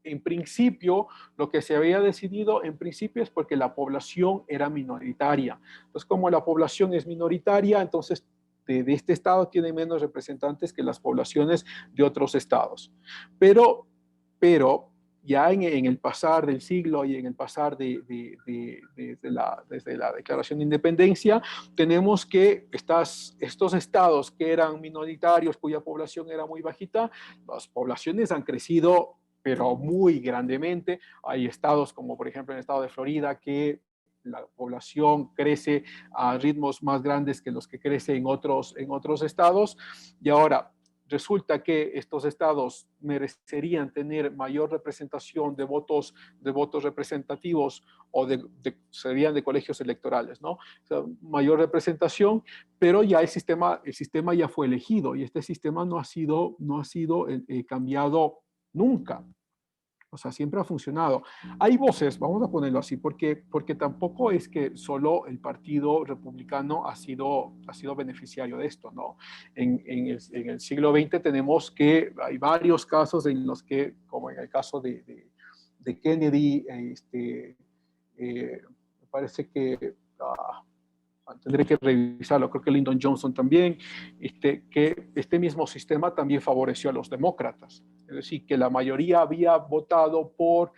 En principio, lo que se había decidido en principio es porque la población era minoritaria. Entonces, como la población es minoritaria, entonces de este estado tiene menos representantes que las poblaciones de otros estados. Pero ya en el pasar del siglo y en el pasar desde la Declaración de Independencia, tenemos que estos estados que eran minoritarios, cuya población era muy bajita, las poblaciones han crecido pero muy grandemente. Hay estados como por ejemplo en el estado de Florida que la población crece a ritmos más grandes que los que crece en otros estados. Y ahora resulta que estos estados merecerían tener mayor representación de votos representativos o serían de colegios electorales, ¿no? O sea, mayor representación, pero ya el sistema ya fue elegido y este sistema no ha sido cambiado nunca. O sea, siempre ha funcionado. Hay voces, vamos a ponerlo así, porque tampoco es que solo el Partido Republicano ha sido beneficiario de esto, ¿no? En el siglo XX tenemos que hay varios casos en los que, como en el caso de Kennedy, me parece que tendré que revisarlo, creo que Lyndon Johnson también, que este mismo sistema también favoreció a los demócratas. Es decir, que la mayoría había votado por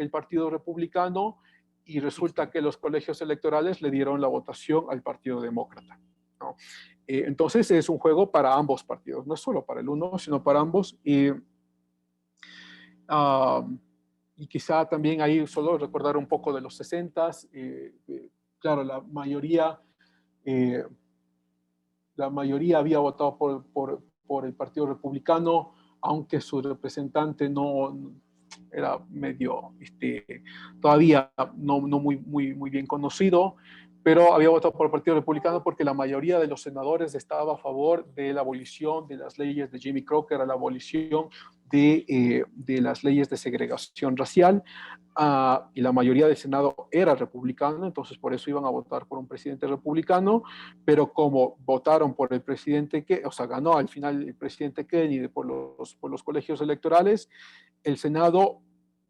el Partido Republicano y resulta que los colegios electorales le dieron la votación al Partido Demócrata, ¿no? Entonces es un juego para ambos partidos, no solo para el uno, sino para ambos. Y quizá también ahí solo recordar un poco de los 60s. Claro, la mayoría había votado por el Partido Republicano, aunque su representante no era medio, todavía no muy bien conocido, pero había votado por el Partido Republicano porque la mayoría de los senadores estaba a favor de la abolición de las leyes de Jimmy Crow, que era la abolición de las leyes de segregación racial. Y la mayoría del Senado era republicano, entonces por eso iban a votar por un presidente republicano, pero como votaron por el presidente o sea, ganó al final el presidente Kennedy por los colegios electorales, el Senado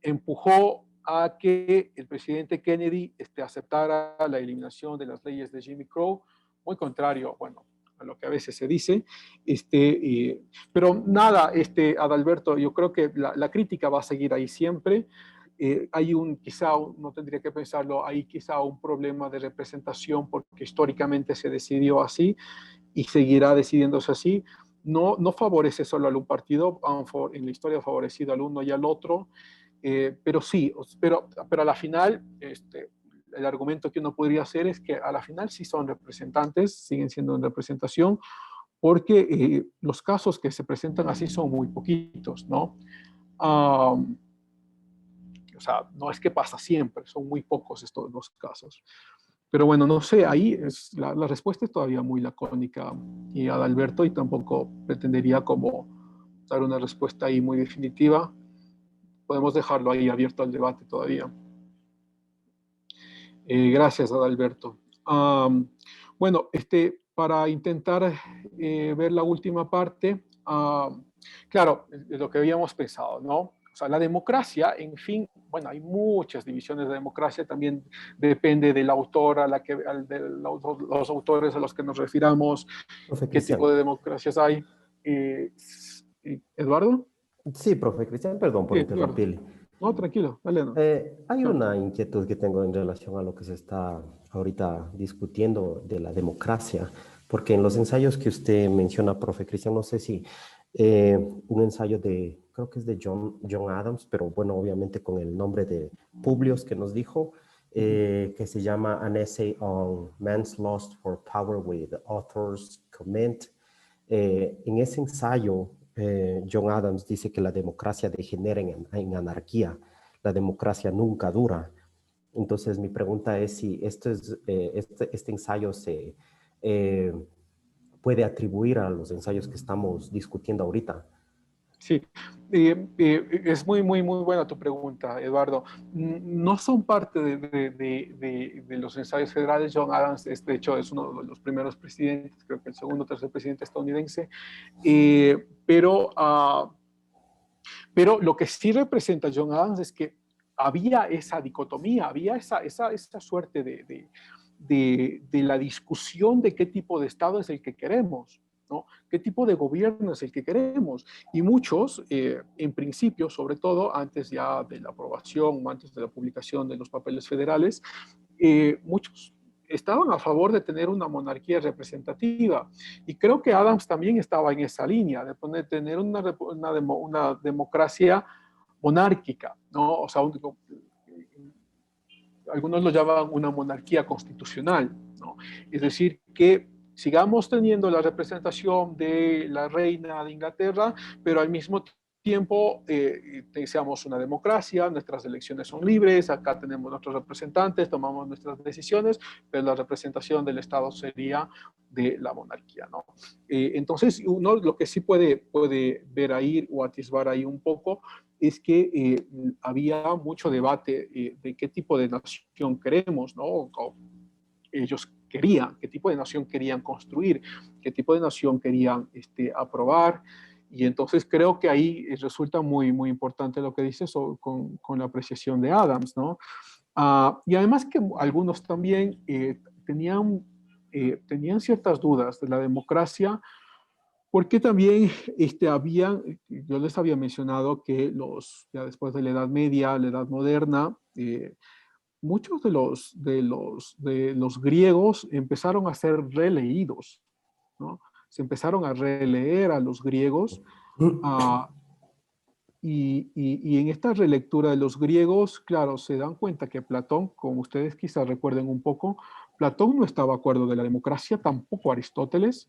empujó a que el presidente Kennedy aceptara la eliminación de las leyes de Jimmy Crow, muy contrario, bueno, a lo que a veces se dice. Pero nada, Adalberto, yo creo que la crítica va a seguir ahí siempre. Hay no tendría que pensarlo, hay quizá un problema de representación porque históricamente se decidió así y seguirá decidiéndose así. No favorece solo a un partido, en la historia ha favorecido al uno y al otro, pero sí, pero a la final, el argumento que uno podría hacer es que a la final sí son representantes, siguen siendo en representación, porque los casos que se presentan así son muy poquitos, ¿no? O sea, no es que pasa siempre, son muy pocos estos los casos. Pero bueno, no sé, ahí la respuesta es todavía muy lacónica, y Adalberto, y tampoco pretendería como dar una respuesta ahí muy definitiva. Podemos dejarlo ahí abierto al debate todavía. Gracias, Adalberto. Bueno, para intentar ver la última parte, claro, de lo que habíamos pensado, ¿no? O sea, la democracia, en fin, bueno, hay muchas divisiones de democracia, también depende del autor, de los autores a los que nos refiramos, Profe qué Cristian. tipo de democracias hay. ¿Eduardo? Sí, profe Cristian, perdón por Sí, Eduardo. interrumpirle. No, tranquilo, dale. No. Hay una inquietud que tengo en relación a lo que se está ahorita discutiendo de la democracia, porque en los ensayos que usted menciona, profe Cristian, no sé si un ensayo creo que es de John Adams, pero bueno, obviamente con el nombre de Publius que nos dijo, que se llama An Essay on Man's Lust for Power with Author's Comment. En ese ensayo, John Adams dice que la democracia degenera en anarquía. La democracia nunca dura. Entonces, mi pregunta es si este ensayo se puede atribuir a los ensayos que estamos discutiendo ahorita. Sí, es muy buena tu pregunta, Eduardo. No son parte de los ensayos federales. John Adams, de hecho, es uno de los primeros presidentes, creo que el segundo o tercer presidente estadounidense, pero lo que sí representa John Adams es que había esa dicotomía, había esa suerte de la discusión de qué tipo de Estado es el que queremos, ¿no? ¿Qué tipo de gobierno es el que queremos? Y muchos, en principio, sobre todo antes ya de la aprobación, antes de la publicación de los papeles federales, muchos estaban a favor de tener una monarquía representativa. Y creo que Adams también estaba en esa línea, de tener una democracia monárquica, ¿no? O sea, algunos lo llaman una monarquía constitucional, ¿no? Es decir, que sigamos teniendo la representación de la reina de Inglaterra, pero al mismo tiempo seamos una democracia, nuestras elecciones son libres, acá tenemos nuestros representantes, tomamos nuestras decisiones, pero la representación del Estado sería de la monarquía, ¿no? Entonces, uno lo que sí puede ver ahí o atisbar ahí un poco es que había mucho debate de qué tipo de nación queremos, ¿no? O ellos querían, qué tipo de nación querían construir, qué tipo de nación querían aprobar. Y entonces creo que ahí resulta muy, muy importante lo que dices con la apreciación de Adams, ¿no? Y además que algunos también tenían ciertas dudas de la democracia, porque también yo les había mencionado que ya después de la Edad Media, la Edad Moderna, muchos de los griegos empezaron a ser releídos, ¿no? Se empezaron a releer a los griegos, y en esta relectura de los griegos, claro, se dan cuenta que Platón, como ustedes quizás recuerden un poco, Platón no estaba de acuerdo de la democracia, tampoco Aristóteles,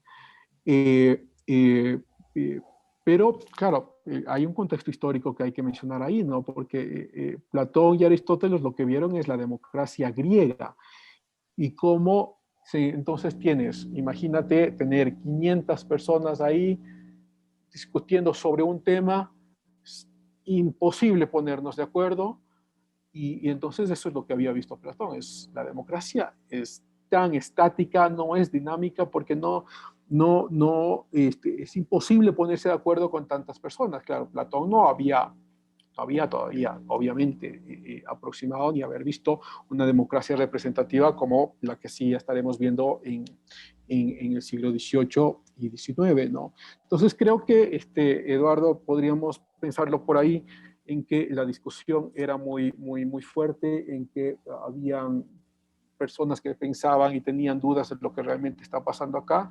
pero claro, hay un contexto histórico que hay que mencionar ahí, ¿no? Porque Platón y Aristóteles lo que vieron es la democracia griega. Y cómo, entonces imagínate tener 500 personas ahí discutiendo sobre un tema, es imposible ponernos de acuerdo, y entonces eso es lo que había visto Platón, la democracia es tan estática, no es dinámica, porque es imposible ponerse de acuerdo con tantas personas. Claro, Platón no había todavía, obviamente, aproximado ni haber visto una democracia representativa como la que sí estaremos viendo en el siglo XVIII y XIX, ¿no? Entonces creo que, Eduardo, podríamos pensarlo por ahí, en que la discusión era muy, muy, muy fuerte, en que habían personas que pensaban y tenían dudas de lo que realmente está pasando acá.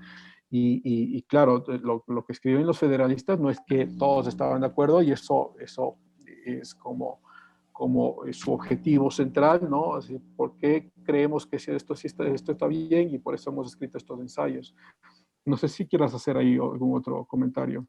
Y claro, lo que escriben los federalistas no es que todos estaban de acuerdo, y eso es como su objetivo central, ¿no? Así, ¿por qué creemos que esto está bien? Y por eso hemos escrito estos ensayos. No sé si quieras hacer ahí algún otro comentario.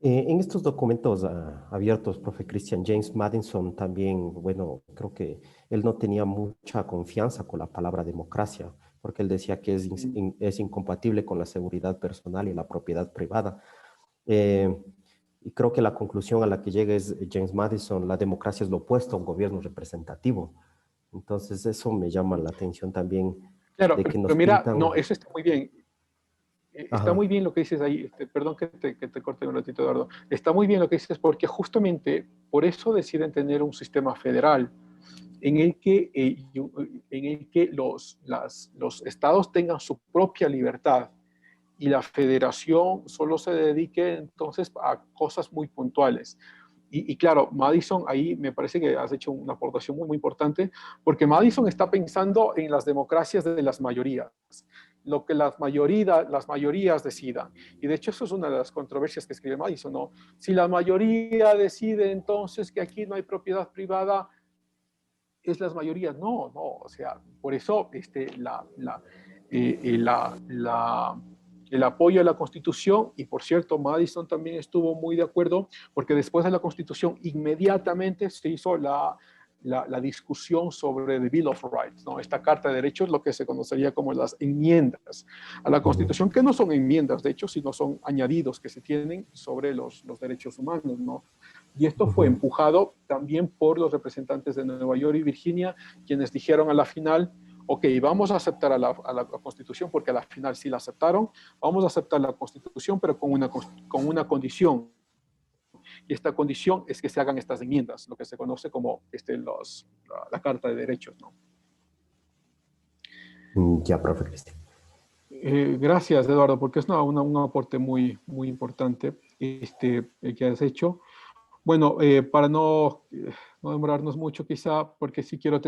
En estos documentos abiertos, profe Christian, James Madison también, bueno, creo que él no tenía mucha confianza con la palabra democracia, porque él decía que es incompatible con la seguridad personal y la propiedad privada. Y creo que la conclusión a la que llega es James Madison: la democracia es lo opuesto a un gobierno representativo. Entonces eso me llama la atención también. Claro, de que pero mira, pintan... no, eso está muy bien. Está muy bien lo que dices ahí, perdón que te corte un ratito, Eduardo. Está muy bien lo que dices, porque justamente por eso deciden tener un sistema federal en el que los estados tengan su propia libertad, y la federación solo se dedique entonces a cosas muy puntuales. Y claro, Madison, ahí me parece que has hecho una aportación muy, muy importante, porque Madison está pensando en las democracias de las mayorías, lo que las mayorías decidan. Y de hecho eso es una de las controversias que escribe Madison, ¿no? Si la mayoría decide entonces que aquí no hay propiedad privada, es las mayorías. No, o sea, por eso el apoyo a la Constitución, y por cierto, Madison también estuvo muy de acuerdo, porque después de la Constitución inmediatamente se hizo la discusión sobre the Bill of Rights, ¿no? Esta Carta de Derechos, lo que se conocería como las enmiendas a la Constitución, que no son enmiendas, de hecho, sino son añadidos que se tienen sobre los derechos humanos, ¿no? Y esto fue empujado también por los representantes de Nueva York y Virginia, quienes dijeron a la final: ok, vamos a aceptar a la Constitución, porque a la final sí la aceptaron, vamos a aceptar la Constitución, pero con una condición. Y esta condición es que se hagan estas enmiendas, lo que se conoce como la Carta de Derechos, ¿no? Ya, profe Cristian. Gracias, Eduardo, porque es un aporte muy, muy importante que has hecho. Bueno, para no demorarnos mucho quizá, porque sí quiero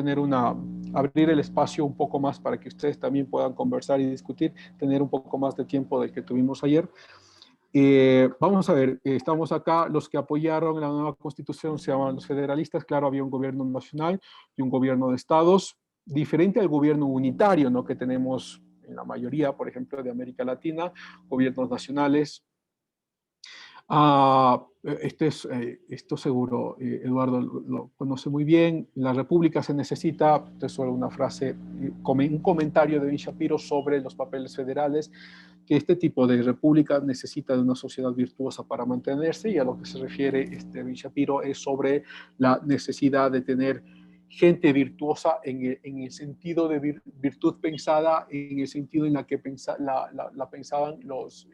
abrir el espacio un poco más para que ustedes también puedan conversar y discutir, tener un poco más de tiempo del que tuvimos ayer. Vamos a ver, estamos acá, los que apoyaron la nueva constitución se llaman los federalistas. Claro, había un gobierno nacional y un gobierno de estados, diferente al gobierno unitario, ¿no?, que tenemos en la mayoría, por ejemplo, de América Latina, gobiernos nacionales. Esto seguro, Eduardo lo conoce muy bien. La república se necesita, esto es solo una frase, un comentario de Ben Shapiro sobre los papeles federales, que este tipo de república necesita de una sociedad virtuosa para mantenerse, y a lo que se refiere Ben Shapiro es sobre la necesidad de tener gente virtuosa en el sentido de virtud pensada, en el sentido en la que la pensaban los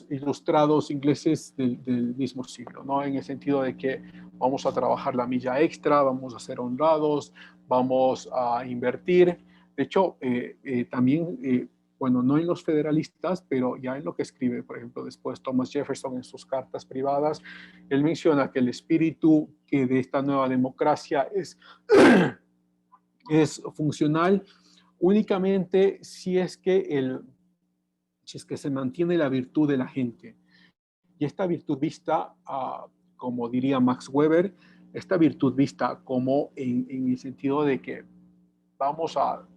ilustrados ingleses del mismo siglo, ¿no? En el sentido de que vamos a trabajar la milla extra, vamos a ser honrados, vamos a invertir. De hecho, también, bueno, no en los federalistas, pero ya en lo que escribe, por ejemplo, después Thomas Jefferson en sus cartas privadas, él menciona que el espíritu de esta nueva democracia es funcional únicamente si es que se mantiene la virtud de la gente. Y esta virtud vista, como diría Max Weber, esta virtud vista como en el sentido de que vamos a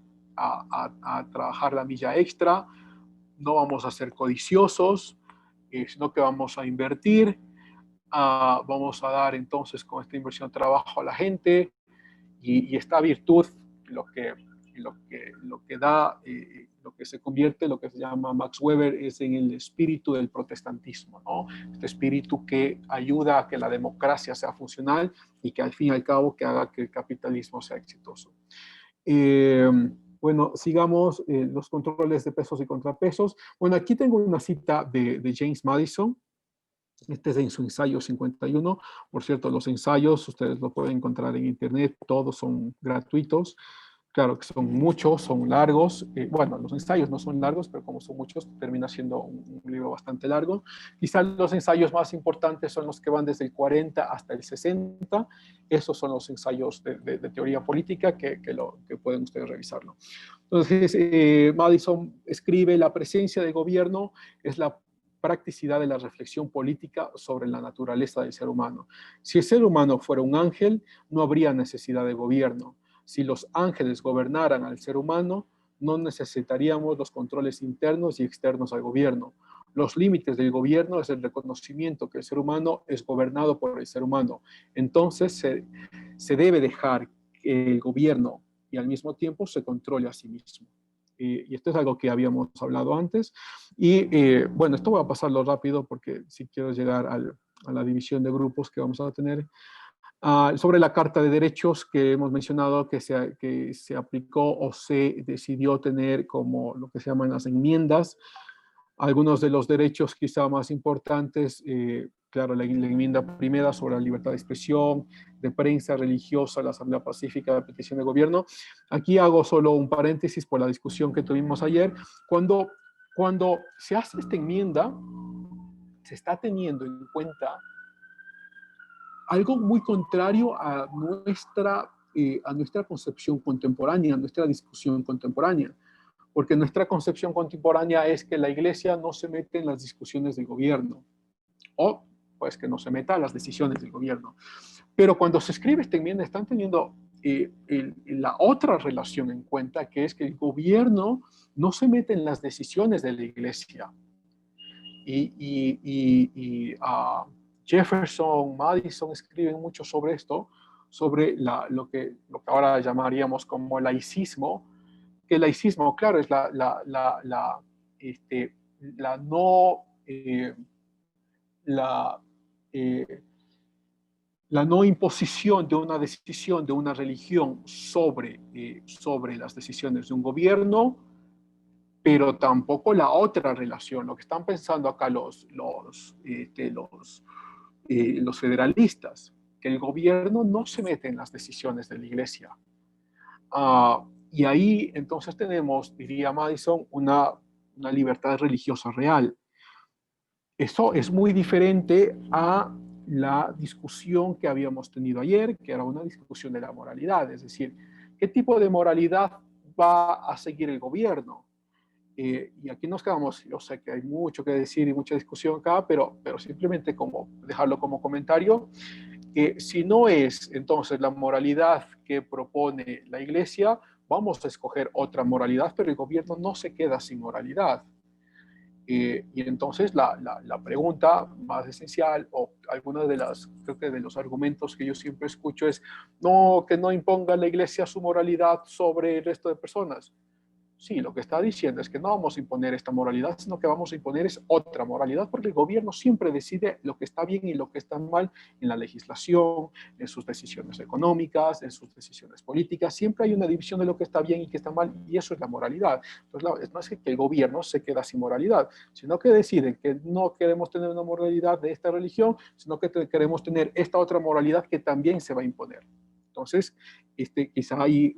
trabajar la milla extra, no vamos a ser codiciosos, sino que vamos a invertir, vamos a dar entonces con esta inversión trabajo a la gente, y esta virtud lo que da, lo que se convierte, lo que se llama Max Weber, es en el espíritu del protestantismo, ¿no? Este espíritu que ayuda a que la democracia sea funcional y que al fin y al cabo que haga que el capitalismo sea exitoso. Bueno, sigamos los controles de pesos y contrapesos. Bueno, aquí tengo una cita de James Madison. Este es en su ensayo 51. Por cierto, los ensayos ustedes lo pueden encontrar en internet, todos son gratuitos. Claro que son muchos, son largos. Bueno, los ensayos no son largos, pero como son muchos, termina siendo un libro bastante largo. Quizás los ensayos más importantes son los que van desde el 40 hasta el 60. Esos son los ensayos de teoría política que pueden ustedes revisarlo. Entonces, Madison escribe: la presencia del gobierno es la practicidad de la reflexión política sobre la naturaleza del ser humano. Si el ser humano fuera un ángel, no habría necesidad de gobierno. Si los ángeles gobernaran al ser humano, no necesitaríamos los controles internos y externos al gobierno. Los límites del gobierno es el reconocimiento que el ser humano es gobernado por el ser humano. Entonces se debe dejar que el gobierno y al mismo tiempo se controle a sí mismo. Y esto es algo que habíamos hablado antes. Y bueno, esto voy a pasarlo rápido porque si quiero llegar a la división de grupos que vamos a tener. Sobre la Carta de Derechos que hemos mencionado, que se aplicó o se decidió tener como lo que se llaman las enmiendas. Algunos de los derechos quizá más importantes, claro, la enmienda primera sobre la libertad de expresión, de prensa, religiosa, la asamblea pacífica, la petición de gobierno. Aquí hago solo un paréntesis por la discusión que tuvimos ayer. Cuando se hace esta enmienda, se está teniendo en cuenta algo muy contrario a nuestra concepción contemporánea, a nuestra discusión contemporánea. Porque nuestra concepción contemporánea es que la iglesia no se mete en las discusiones del gobierno, o pues que no se meta a las decisiones del gobierno. Pero cuando se escribe esta enmienda están teniendo la otra relación en cuenta, que es que el gobierno no se mete en las decisiones de la iglesia. Jefferson, Madison escriben mucho sobre esto, sobre lo que ahora llamaríamos como laicismo, que el laicismo, claro, es la no imposición de una decisión de una religión sobre las decisiones de un gobierno, pero tampoco la otra relación, lo que están pensando acá los federalistas, que el gobierno no se mete en las decisiones de la iglesia. Y ahí entonces tenemos, diría Madison, una libertad religiosa real. Eso es muy diferente a la discusión que habíamos tenido ayer, que era una discusión de la moralidad, es decir, ¿qué tipo de moralidad va a seguir el gobierno? Y aquí nos quedamos, yo sé que hay mucho que decir y mucha discusión acá, pero simplemente como dejarlo como comentario, que si no es entonces la moralidad que propone la Iglesia, vamos a escoger otra moralidad, pero el gobierno no se queda sin moralidad. Y entonces la pregunta más esencial, o alguna de las, creo que de los argumentos que yo siempre escucho es, no, que no imponga la Iglesia su moralidad sobre el resto de personas. Sí, lo que está diciendo es que no vamos a imponer esta moralidad, sino que vamos a imponer es otra moralidad, porque el gobierno siempre decide lo que está bien y lo que está mal en la legislación, en sus decisiones económicas, en sus decisiones políticas. Siempre hay una división de lo que está bien y que está mal, y eso es la moralidad. Entonces, no es que el gobierno se queda sin moralidad, sino que deciden que no queremos tener una moralidad de esta religión, sino que queremos tener esta otra moralidad que también se va a imponer. Entonces, quizá hay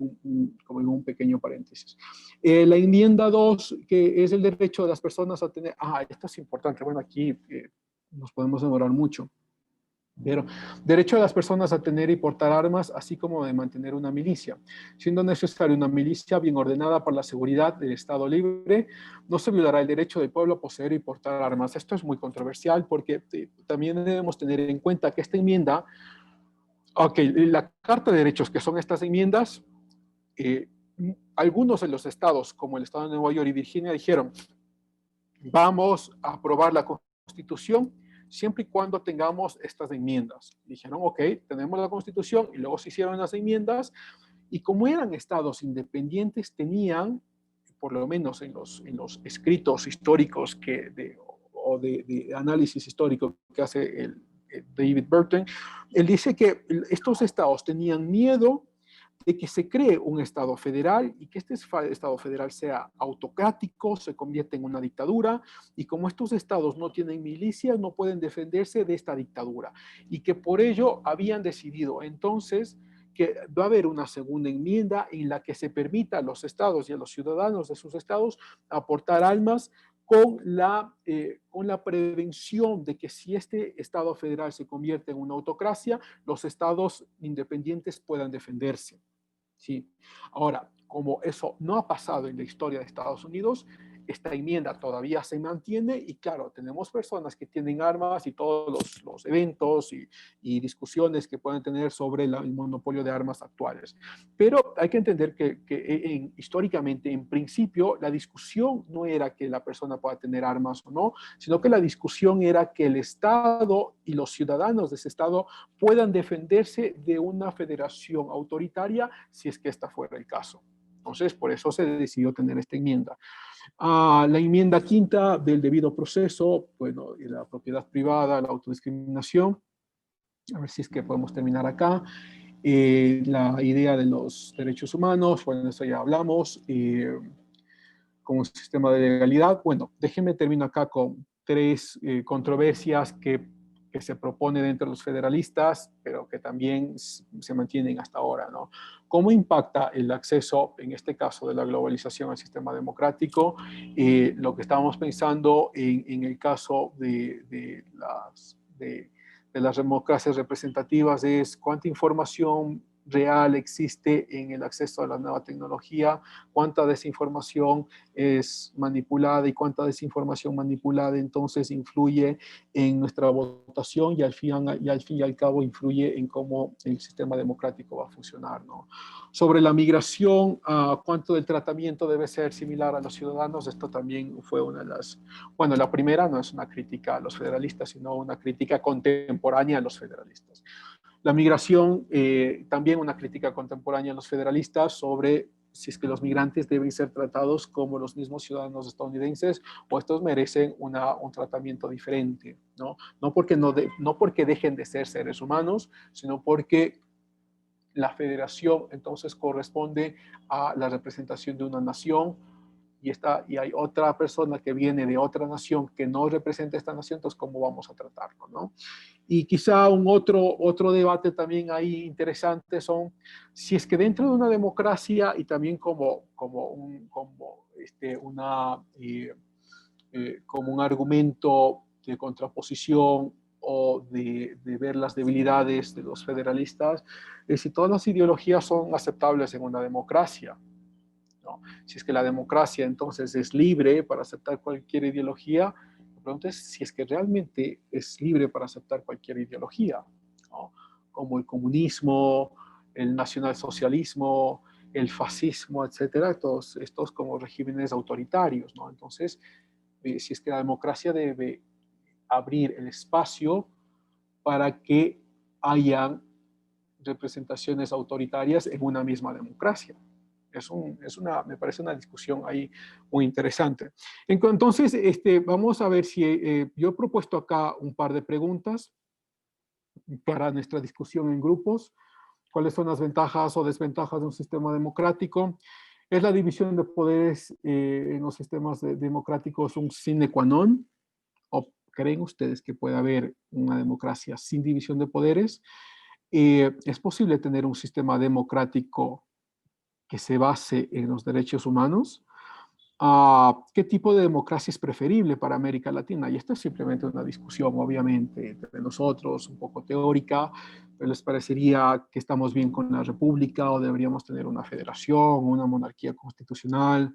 como un pequeño paréntesis. La enmienda 2, que es el derecho de las personas a tener... esto es importante. Bueno, aquí nos podemos demorar mucho. Pero derecho de las personas a tener y portar armas, así como de mantener una milicia. Siendo necesaria una milicia bien ordenada para la seguridad del Estado libre, no se violará el derecho del pueblo a poseer y portar armas. Esto es muy controversial porque también debemos tener en cuenta que esta enmienda... la Carta de Derechos, que son estas enmiendas, algunos de los estados, como el estado de Nueva York y Virginia, dijeron, vamos a aprobar la Constitución siempre y cuando tengamos estas enmiendas. Dijeron, ok, tenemos la Constitución, y luego se hicieron las enmiendas, y como eran estados independientes, tenían, por lo menos en los escritos históricos o de análisis histórico que hace el David Burton, él dice que estos estados tenían miedo de que se cree un Estado federal y que este Estado federal sea autocrático, se convierte en una dictadura, y como estos estados no tienen milicias, no pueden defenderse de esta dictadura, y que por ello habían decidido entonces que va a haber una segunda enmienda en la que se permita a los estados y a los ciudadanos de sus estados aportar armas con la prevención de que si este Estado federal se convierte en una autocracia, los estados independientes puedan defenderse. ¿Sí? Ahora, como eso no ha pasado en la historia de Estados Unidos, esta enmienda todavía se mantiene, y claro, tenemos personas que tienen armas y todos los eventos y discusiones que pueden tener sobre el monopolio de armas actuales. Pero hay que entender que históricamente, en principio, la discusión no era que la persona pueda tener armas o no, sino que la discusión era que el Estado y los ciudadanos de ese Estado puedan defenderse de una federación autoritaria si es que esta fuera el caso. Entonces, por eso se decidió tener esta enmienda. La enmienda 5 del debido proceso, bueno, la propiedad privada, la autodiscriminación. A ver si es que podemos terminar acá. La idea de los derechos humanos, bueno, eso ya hablamos. Como sistema de legalidad, bueno, déjenme terminar acá con 3 controversias que se propone dentro de los federalistas, pero que también se mantienen hasta ahora, ¿no? ¿Cómo impacta el acceso, en este caso de la globalización, al sistema democrático? Lo que estábamos pensando en el caso de las democracias representativas es cuánta información real existe en el acceso a la nueva tecnología, cuánta desinformación es manipulada y cuánta desinformación manipulada entonces influye en nuestra votación y al fin y al cabo influye en cómo el sistema democrático va a funcionar, ¿no? Sobre la migración, cuánto del tratamiento debe ser similar a los ciudadanos, esto también fue una de las, bueno, la primera no es una crítica a los federalistas, sino una crítica contemporánea a los federalistas. La migración, también una crítica contemporánea a los federalistas sobre si es que los migrantes deben ser tratados como los mismos ciudadanos estadounidenses o estos merecen un tratamiento diferente, ¿no? No porque dejen de ser seres humanos, sino porque la federación entonces corresponde a la representación de una nación, y hay otra persona que viene de otra nación que no representa esta nación, entonces ¿cómo vamos a tratarlo, no? Y quizá un otro debate también ahí interesante son si es que dentro de una democracia y también como un argumento de contraposición o de ver las debilidades de los federalistas, es si todas las ideologías son aceptables en una democracia, ¿no? Si es que la democracia entonces es libre para aceptar cualquier ideología, la pregunta es si es que realmente es libre para aceptar cualquier ideología, ¿no? Como el comunismo, el nacionalsocialismo, el fascismo, etcétera, todos estos como regímenes autoritarios, ¿no? Entonces, si es que la democracia debe abrir el espacio para que hayan representaciones autoritarias en una misma democracia. Me parece una discusión ahí muy interesante. Entonces, vamos a ver si yo he propuesto acá un par de preguntas para nuestra discusión en grupos. ¿Cuáles son las ventajas o desventajas de un sistema democrático? ¿Es la división de poderes en los sistemas democráticos un sine qua non? ¿O creen ustedes que puede haber una democracia sin división de poderes? ¿Es posible tener un sistema democrático que se base en los derechos humanos? ¿Qué tipo de democracia es preferible para América Latina? Y esto es simplemente una discusión, obviamente, entre nosotros, un poco teórica, pero les parecería que estamos bien con la república o deberíamos tener una federación, una monarquía constitucional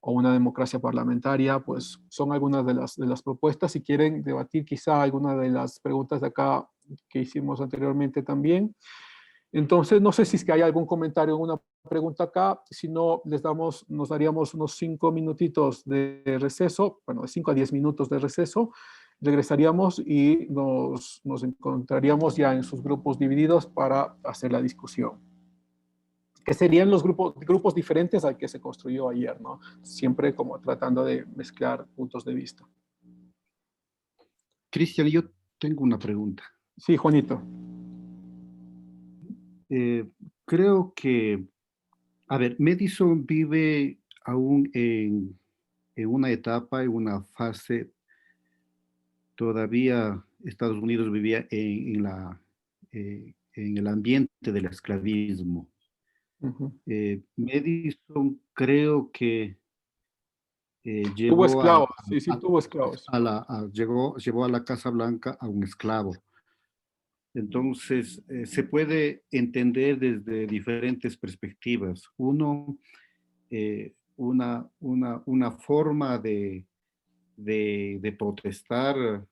o una democracia parlamentaria. Pues son algunas de las propuestas. Si quieren debatir quizá alguna de las preguntas de acá que hicimos anteriormente también. Entonces, no sé si es que hay algún comentario, alguna pregunta acá. Si no, nos daríamos unos 5 minutitos de receso, bueno, de 5 a 10 minutos de receso. Regresaríamos y nos encontraríamos ya en sus grupos divididos para hacer la discusión. Que serían los grupos diferentes al que se construyó ayer, ¿no? Siempre como tratando de mezclar puntos de vista. Cristian, yo tengo una pregunta. Sí, Juanito. Creo que, a ver, Madison vive aún en una etapa, en una fase, todavía Estados Unidos vivía en el ambiente del esclavismo. Madison creo que tuvo llevó esclavos, sí, tuvo esclavos. llevó a la Casa Blanca a un esclavo. Entonces, se puede entender desde diferentes perspectivas. Uno, una forma de protestar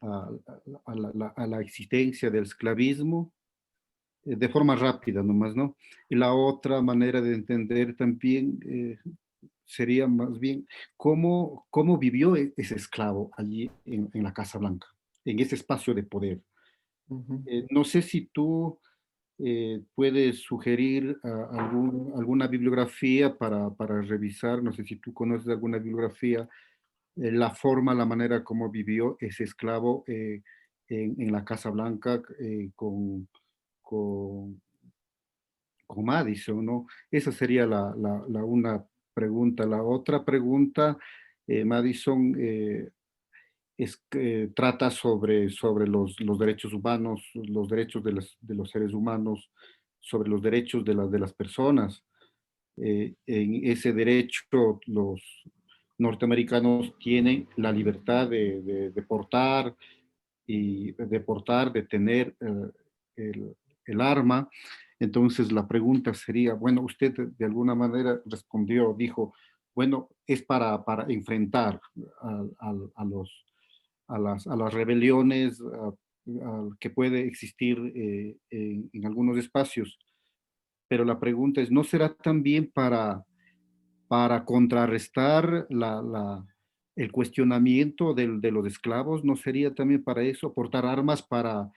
a la existencia del esclavismo de forma rápida nomás, ¿no? Y la otra manera de entender también sería más bien cómo vivió ese esclavo allí en la Casa Blanca, en ese espacio de poder. No sé si tú puedes sugerir alguna bibliografía para revisar, no sé si tú conoces alguna bibliografía, la forma, la manera como vivió ese esclavo en la Casa Blanca con Madison, ¿no? Esa sería una pregunta. La otra pregunta, Madison trata sobre los derechos humanos, los derechos de los seres humanos, sobre los derechos de las personas. En ese derecho, los norteamericanos tienen la libertad de portar y de tener el arma. Entonces la pregunta sería, bueno, usted de alguna manera respondió, dijo, bueno, es para enfrentar a las rebeliones que puede existir en algunos espacios. Pero la pregunta es, ¿no será también para contrarrestar el cuestionamiento de los esclavos? ¿No sería también para eso, portar armas para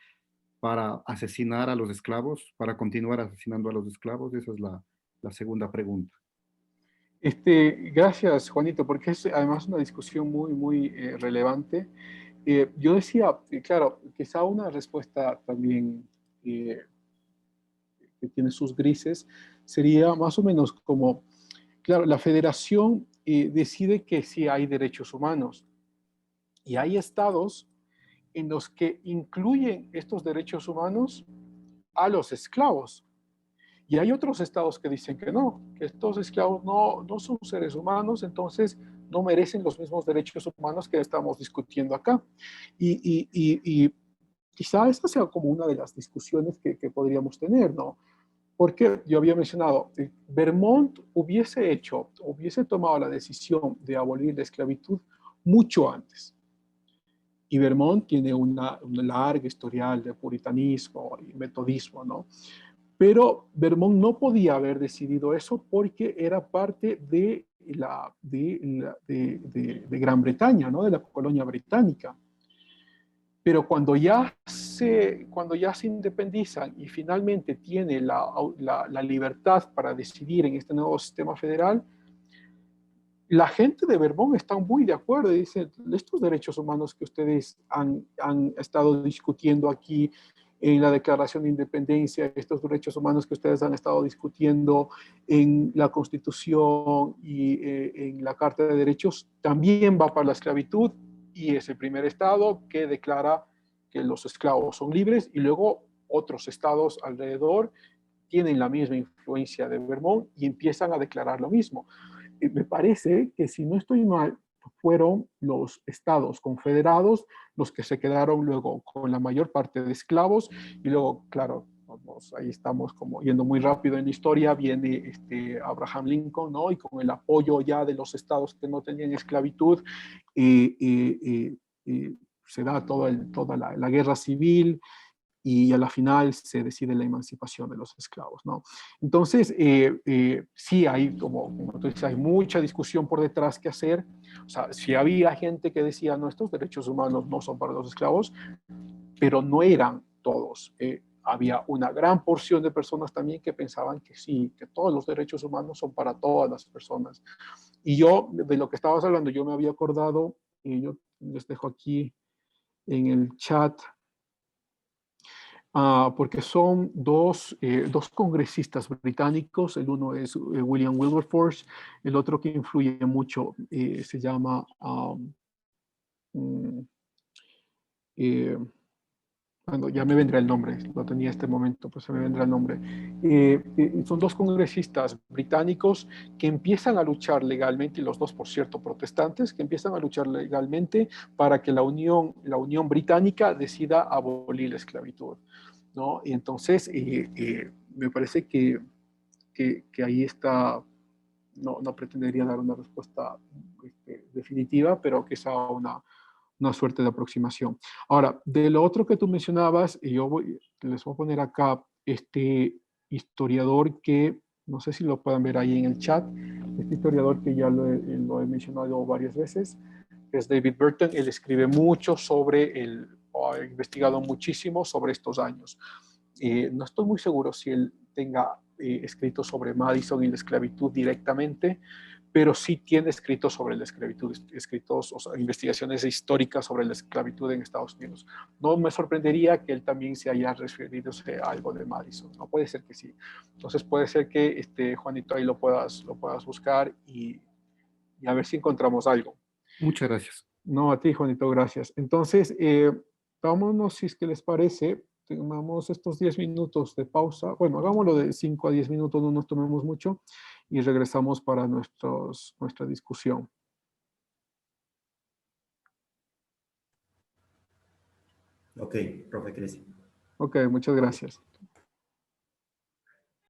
asesinar a los esclavos, para continuar asesinando a los esclavos? Esa es la segunda pregunta. Gracias, Juanito, porque es además una discusión muy, muy relevante. Yo decía, claro, quizá una respuesta también que tiene sus grises sería más o menos como, claro, la federación decide que sí hay derechos humanos y hay estados en los que incluyen estos derechos humanos a los esclavos. Y hay otros estados que dicen que no, que estos esclavos no son seres humanos, entonces no merecen los mismos derechos humanos que estamos discutiendo acá. Y quizá esta sea como una de las discusiones que podríamos tener, ¿no? Porque yo había mencionado, Vermont hubiese tomado la decisión de abolir la esclavitud mucho antes. Y Vermont tiene una larga historial de puritanismo y metodismo, ¿no? Pero Vermont no podía haber decidido eso porque era parte de Gran Bretaña, ¿no? De la colonia británica. Pero cuando ya se independizan y finalmente tiene la libertad para decidir en este nuevo sistema federal, la gente de Vermont está muy de acuerdo y dice, estos derechos humanos que ustedes han estado discutiendo aquí en la Declaración de Independencia, estos derechos humanos que ustedes han estado discutiendo en la Constitución y en la Carta de Derechos, también va para la esclavitud, y es el primer estado que declara que los esclavos son libres, y luego otros estados alrededor tienen la misma influencia de Vermont y empiezan a declarar lo mismo. Me parece que, si no estoy mal, fueron los estados confederados los que se quedaron luego con la mayor parte de esclavos, y luego, claro, ahí estamos como yendo muy rápido en la historia, viene Abraham Lincoln, ¿no? Y con el apoyo ya de los estados que no tenían esclavitud, se da toda la guerra civil, y a la final se decide la emancipación de los esclavos, ¿no? Entonces, sí hay, como tú dices, hay mucha discusión por detrás que hacer. O sea, sí había gente que decía, no, estos derechos humanos no son para los esclavos, pero no eran todos. Había una gran porción de personas también que pensaban que sí, que todos los derechos humanos son para todas las personas. Y yo, de lo que estabas hablando, yo me había acordado, y yo les dejo aquí en el chat, porque son dos congresistas británicos. El uno es William Wilberforce, el otro que influye mucho se llama, bueno, ya me vendrá el nombre, lo tenía este momento, pues se me vendrá el nombre. Son dos congresistas británicos que empiezan a luchar legalmente, y los dos, por cierto, protestantes, que empiezan a luchar legalmente para que la Unión Británica decida abolir la esclavitud, ¿no? Y entonces me parece que ahí está, no pretendería dar una respuesta definitiva, pero que sea una suerte de aproximación. Ahora, de lo otro que tú mencionabas, y les voy a poner acá este historiador que, no sé si lo puedan ver ahí en el chat, este historiador que ya lo he mencionado varias veces, es David Burton. Él escribe mucho ha investigado muchísimo sobre estos años. No estoy muy seguro si él tenga escrito sobre Madison y la esclavitud directamente, pero sí tiene escritos sobre la esclavitud, o sea, investigaciones históricas sobre la esclavitud en Estados Unidos. No me sorprendería que él también se haya referido a algo de Madison, ¿no? Puede ser que sí. Entonces puede ser que, Juanito, ahí lo puedas buscar y a ver si encontramos algo. Muchas gracias. No, a ti, Juanito, gracias. Entonces, vámonos, si es que les parece, tomamos estos 10 minutos de pausa. Bueno, hagámoslo de 5 a 10 minutos, no nos tomemos mucho, y regresamos para nuestra discusión. Ok, profe Cristian. Ok, muchas gracias.